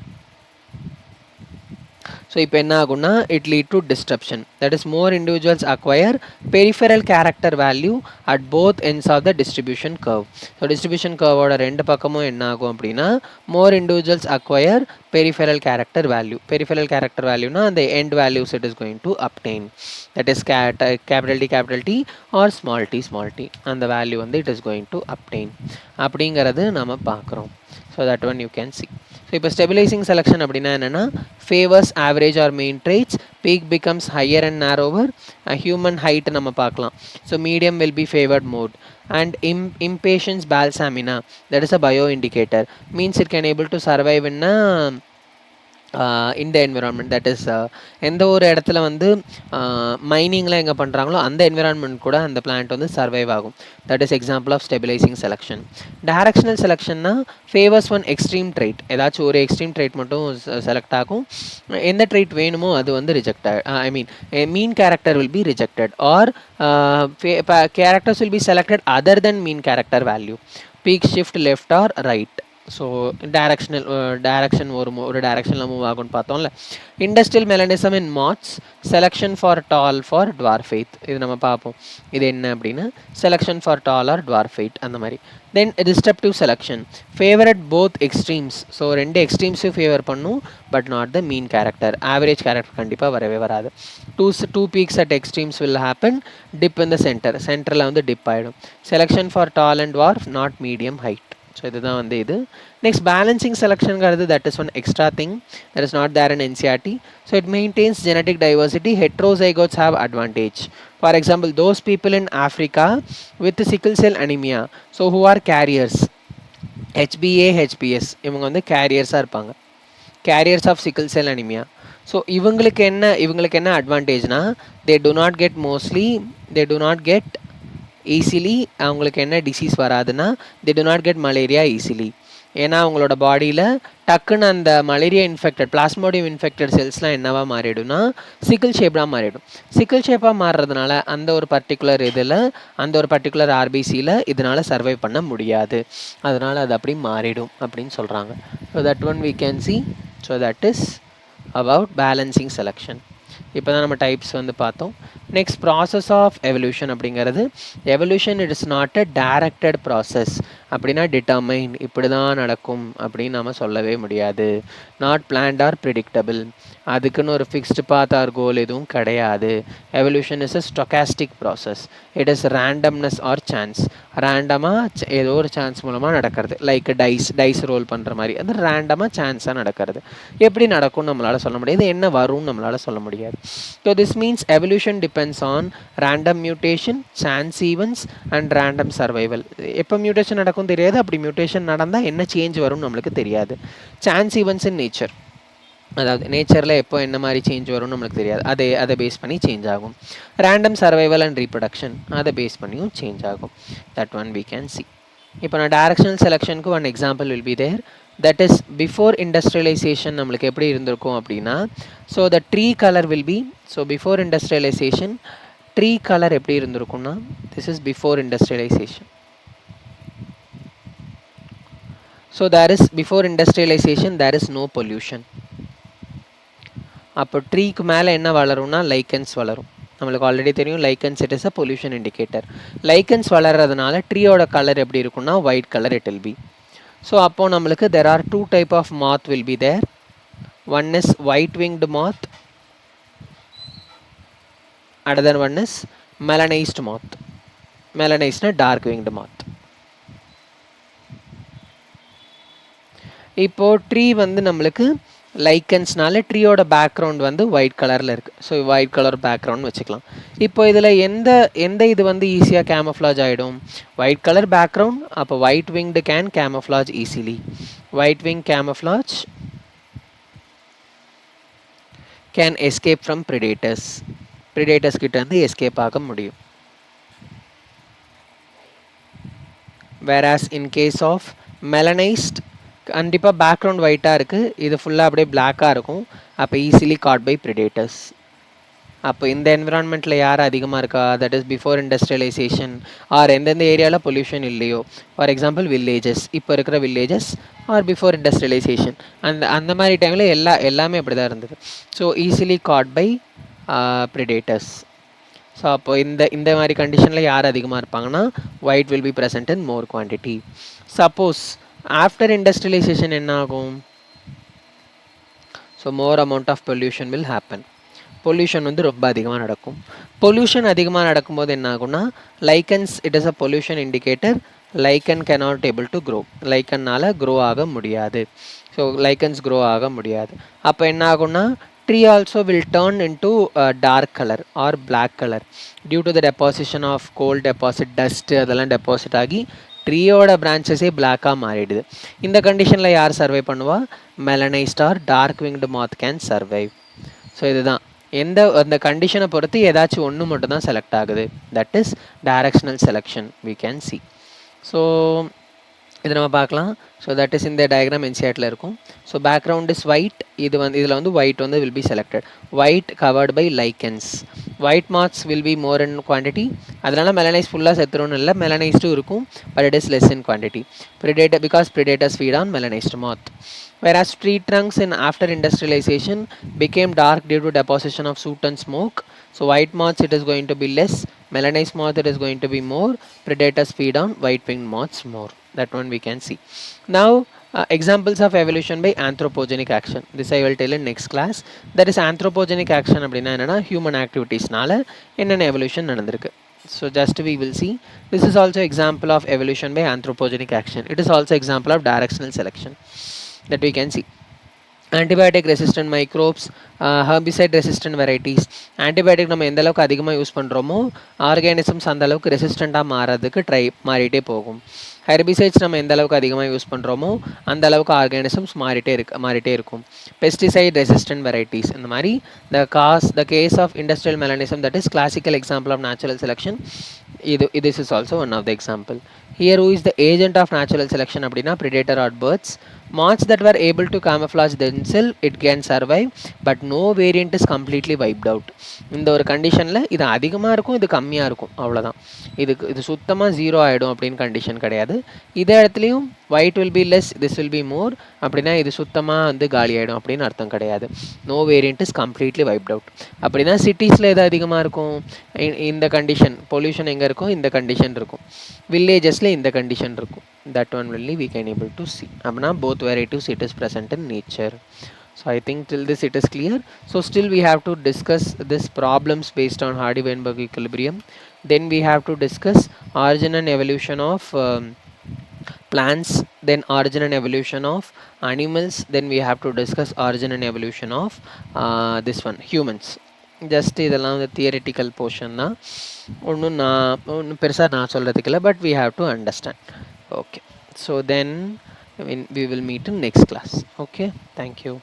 So இப்போ என்ன ஆகும்னா it lead to disruption. That is more individuals acquire peripheral character value at both ends of the distribution curve. So distribution கர்வோட ரெண்டு பக்கமும் என்ன ஆகும் அப்படின்னா more individuals acquire peripheral character value. Peripheral character வேல்யூனா அந்த end values it is going to obtain. That is capital T or small T அந்த வேல்யூ வந்து it is going to obtain அப்படிங்கிறது நம்ம பார்க்குறோம். So that one you can see. So இப்போ ஸ்டெபிலைசிங் செலெக்ஷன் அப்படின்னா என்னென்னா favours average or main traits, peak becomes higher and narrower, human height நம்ம பார்க்கலாம். So medium will be favoured mode and impatience balsamina, that is a bio indicator, means it can able to survive in the environment. that is எந்த ஒரு இடத்துல வந்து மைனிங்லாம் எங்கே பண்ணுறாங்களோ அந்த என்விரான்மெண்ட் கூட அந்த பிளான்ட் வந்து சர்வைவ் ஆகும். That is example of stabilising selection. Directional செலெக்ஷன்னா ஃபேவர்ஸ் ஒன் எக்ஸ்ட்ரீம் ட்ரைட், ஏதாச்சும் ஒரு எக்ஸ்ட்ரீம் ட்ரைட் மட்டும் செலக்ட் ஆகும். எந்த ட்ரைட் வேணுமோ அது வந்து rejected, I mean mean character will be rejected or characters will be selected other than mean character value. Peak shift left or right. So direction ஒரு டைரக்ஷனில் மூவ் ஆகும்னு பார்த்தோம்ல. Industrial melanism in moths, selection for tall for dwarf height, இது நம்ம பார்ப்போம். இது என்ன அப்படின்னா selection for tall or dwarf height அந்த மாதிரி. Then disruptive selection, favoured both extremes. So ரெண்டு எக்ஸ்ட்ரீம்ஸும் ஃபேவர் பண்ணும் but not the mean character. Average character கண்டிப்பாக வரவே வராது. Two peaks at extremes will happen, dip in the சென்டரில் வந்து டிப் ஆகிடும். Selection for tall and dwarf, not medium height. So இதுதான் வந்து இது. நெக்ஸ்ட் பேலன்சிங் செலெக்ஷனுங்கிறது that is one extra thing that is not there in NCERT. So it maintains genetic diversity. Heterozygotes have advantage. For example those people in Africa with sickle cell anaemia, so who are carriers, HbA HPS, இவங்க வந்து கேரியர்ஸாக இருப்பாங்க, carriers of sickle cell anaemia. So இவங்களுக்கு என்ன அட்வான்டேஜ்னா they do not get easily, அவங்களுக்கு என்ன டிசீஸ் வராதுன்னா they do not get malaria easily. ஏன்னா அவங்களோட பாடியில் டக்குன்னு அந்த மலேரியா இன்ஃபெக்டட் பிளாஸ்மோடியம் இன்ஃபெக்டட் செல்ஸ்லாம் என்னவாக மாறிடும்னா சிக்கிள் ஷேப்பாக மாறிடும். சிக்கிள் ஷேப்பாக மாறுறதுனால அந்த ஒரு பர்டிகுலர் ஆர்பிசியில் இதனால் சர்வை பண்ண முடியாது, அதனால் அது அப்படி மாறிடும் அப்படின்னு சொல்கிறாங்க. So that one we can see. So that is about balancing selection. இப்போ தான் நம்ம டைப்ஸ் வந்து பார்த்தோம். நெக்ஸ்ட் ப்ராசஸ் ஆஃப் எவல்யூஷன் அப்படிங்கிறது, evolution it is not a directed process. அப்படின்னா டிட்டர்மைன் இப்படி தான் நடக்கும் அப்படின்னு நம்ம சொல்லவே முடியாது. நாட் பிளான்ட் ஆர் ப்ரிடிக்டபிள், அதுக்குன்னு ஒரு ஃபிக்ஸ்டு பாத் ஆர் கோல் எதுவும் கிடையாது. Evolution is a stochastic process. It is randomness or chance. ரேண்டமாக ஏதோ ஒரு சான்ஸ் மூலமாக நடக்கிறது, லைக் டைஸ் ரோல் பண்ணுற மாதிரி, அது ரேண்டமாக சான்ஸாக நடக்கிறது. எப்படி நடக்கும்னு நம்மளால் சொல்ல முடியாது, என்ன வரும்னு நம்மளால் சொல்ல முடியாது. So this means evolution depends on random mutation, chance events and random survival. எப்போ மியூட்டேஷன் நடக்கும் தெரியாது, அப்படி மியூட்டேஷன் நடந்தால் என்ன சேஞ்ச் வரும்னு நம்மளுக்கு தெரியாது. சான்ஸ் ஈவெண்ட்ஸ் இன் நேச்சர், அதாவது நேச்சரில் எப்போ என்ன மாதிரி சேஞ்ச் வரும்னு நம்மளுக்கு தெரியாது, அதை பேஸ் பண்ணி சேஞ்ச் ஆகும். ரேண்டம் சர்வைவல் அண்ட் ரீப்ரொடக்ஷன், அதை பேஸ் பண்ணியும் சேஞ்ச் ஆகும். That one we can see. இப்போ நான் டைரக்ஷனல் செலெக்ஷனுக்கு one example will be there. That is before industrialisation நம்மளுக்கு எப்படி இருந்திருக்கும் அப்படின்னா, so the tree colour will be, so before industrialisation tree colour எப்படி இருந்திருக்கும்னா, this is before industrialisation. So there is before industrialisation there is no pollution. அப்போ ட்ரீக்கு மேலே என்ன வளரும்னா லைக்கன்ஸ் வளரும். நம்மளுக்கு ஆல்ரெடி தெரியும் lichens it is a pollution indicator. Lichens வளர்றதுனால ட்ரீயோட கலர் எப்படி இருக்கும்னா white colour it will be. So அப்போது நம்மளுக்கு there are two type of moth will be there. One is white winged moth, another one is melanized moth. Melanized dark winged moth. இப்போது ட்ரீ வந்து நம்மளுக்கு லைக்கன்ஸ்னால ட்ரீயோட பேக்ரவுண்ட் வந்து ஒயிட் கலரில் இருக்குது. ஸோ ஒயிட் கலர் பேக்ரவுண்ட் வச்சுக்கலாம். இப்போ இதில் எந்த இது வந்து ஈஸியாக கேமஃப்ளாஜ் ஆகிடும், ஒயிட் கலர் பேக்ரவுண்ட். அப்போ white winged can camouflage easily. White wing camouflage can escape from predators. Predators கிட்ட இருந்து எஸ்கேப் ஆக முடியும். whereas in case of melanized கண்டிப்பாக பேக்ரவுண்ட் ஒயிட்டாக இருக்குது, இது ஃபுல்லாக அப்படியே பிளாக்காக இருக்கும். அப்போ ஈஸிலி காட் பை ப்ரிடேட்டர்ஸ். அப்போ இந்த என்விரான்மெண்ட்டில் யார் அதிகமாக இருக்கா, that is before industrialisation or எந்தெந்த ஏரியாவில் பொல்யூஷன் இல்லையோ, ஃபார் எக்ஸாம்பிள் வில்லேஜஸ், இப்போ இருக்கிற வில்லேஜஸ் ஆர் பிஃபோர் இண்டஸ்ட்ரியலைசேஷன், அந்த மாதிரி டைமில் எல்லாமே அப்படி தான் இருந்தது. So easily caught by predators. So அப்போ இந்த மாதிரி கண்டிஷனில் யார் அதிகமாக இருப்பாங்கன்னா white will be present in more quantity. Suppose after industrialisation என்ன ஆகும்? So more amount of pollution will happen. Pollution வந்து ரொம்ப அதிகமாக நடக்கும். பொல்யூஷன் அதிகமாக நடக்கும்போது என்ன ஆகும்னா lichens, it is a pollution indicator. Lichen cannot able to grow. லைக்கன்னால் க்ரோ ஆக முடியாது. ஸோ லைக்கன்ஸ் க்ரோ ஆக முடியாது. அப்போ என்ன ஆகும்னா tree also will turn into dark colour or black colour due to the deposition of coal deposit, dust அதெல்லாம் டெபாசிட் ஆகி ட்ரீயோட பிரான்ச்சஸே பிளாக்காக மாறிடுது. இந்த கண்டிஷனில் யார் சர்வை பண்ணுவா? Melanised or dark winged moth can survive. So இதுதான் அந்த கண்டிஷனை பொறுத்து ஏதாச்சும் ஒன்று மட்டும் தான் செலக்ட் ஆகுது. That is directional selection we can see. So இது நம்ம பார்க்கலாம். ஸோ தட் இஸ் இந்த டயக்ராம் என்சிஆர்டில் இருக்கும். So background is white. இதில் வந்து ஒயிட் வந்து will be selected. White covered by lichens. White marks will be more in quantity. அதனால் மெலனைஸ் ஃபுல்லாக செத்துருன்னு இல்லை, மெலனைஸ்டும் இருக்கும், but it is less in quantity. Predator, because predators feed on melanised moth. Whereas tree trunks in after industrialization became dark due to deposition of soot and smoke. So white moths it is going to be less, melanized moth it is going to be more, predators feed on white winged moths more. That one we can see. Now examples of evolution by anthropogenic action. This I will tell in next class. That is anthropogenic action அப்படினா என்னன்னா human activitiesனால என்னென்ன evolution நடந்திருக்கு. So just we will see. This is also example of evolution by anthropogenic action. It is also example of directional selection that we can see. Antibiotic resistant microbes, herbicide resistant varieties. Antibiotic நம்ம எந்த அளவுக்கு அதிகமாக யூஸ் பண்ணுறோமோ ஆர்கானிசம்ஸ் அந்த அளவுக்கு ரெசிஸ்டண்ட்டாக மாறதுக்கு மாறிட்டே போகும். ஹெர்பிசைட்ஸ் நம்ம எந்த அளவுக்கு அதிகமாக யூஸ் பண்ணுறோமோ அந்த அளவுக்கு ஆர்கானிசம்ஸ் மாறிட்டே இருக்கும். பெஸ்டிசைட் ரெசிஸ்டன்ட் வெரைட்டிஸ் இந்த மாதிரி the case of industrial melanism, that is classical example of natural selection. This is also one of the example. Here who is the agent of natural selection அப்படின்னா predator or birds. Moths that were able to camouflage themselves, it can survive, but no variant is completely wiped out. இந்த ஒரு கண்டிஷனில் இது அதிகமாக இருக்கும், இது கம்மியாக இருக்கும், அவ்வளோதான். இது சுத்தமாக ஜீரோ ஆகிடும் அப்படின்னு கண்டிஷன் கிடையாது. இதே இடத்துலையும் white will be less, this will be more அப்படின்னா இது சுத்தமாக வந்து காலி ஆகிடும் அப்படின்னு அர்த்தம் கிடையாது. No variant is completely wiped out. அப்படின்னா சிட்டிஸில் எது அதிகமாக இருக்கும்? இந்த கண்டிஷன் பொல்யூஷன் எங்கே இருக்கும்? இந்த கண்டிஷன் இருக்கும். வில்லேஜஸில் இந்த கண்டிஷன் இருக்கும். That one only we can able to see. Abna both varieties it is present in nature. So I think till this it is clear. So still we have to discuss this problems based on Hardy-Weinberg equilibrium. Then we have to discuss origin and evolution of plants, then origin and evolution of animals, then we have to discuss origin and evolution of this one humans. Just இதெல்லாம் வந்து தியரிட்டிக்கல் போர்ஷன் தான், ஒன்றும் பெருசாக நான் சொல்கிறதுக்கு இல்லை, but we have to understand. Okay, so then we will meet in next class. Okay, thank you.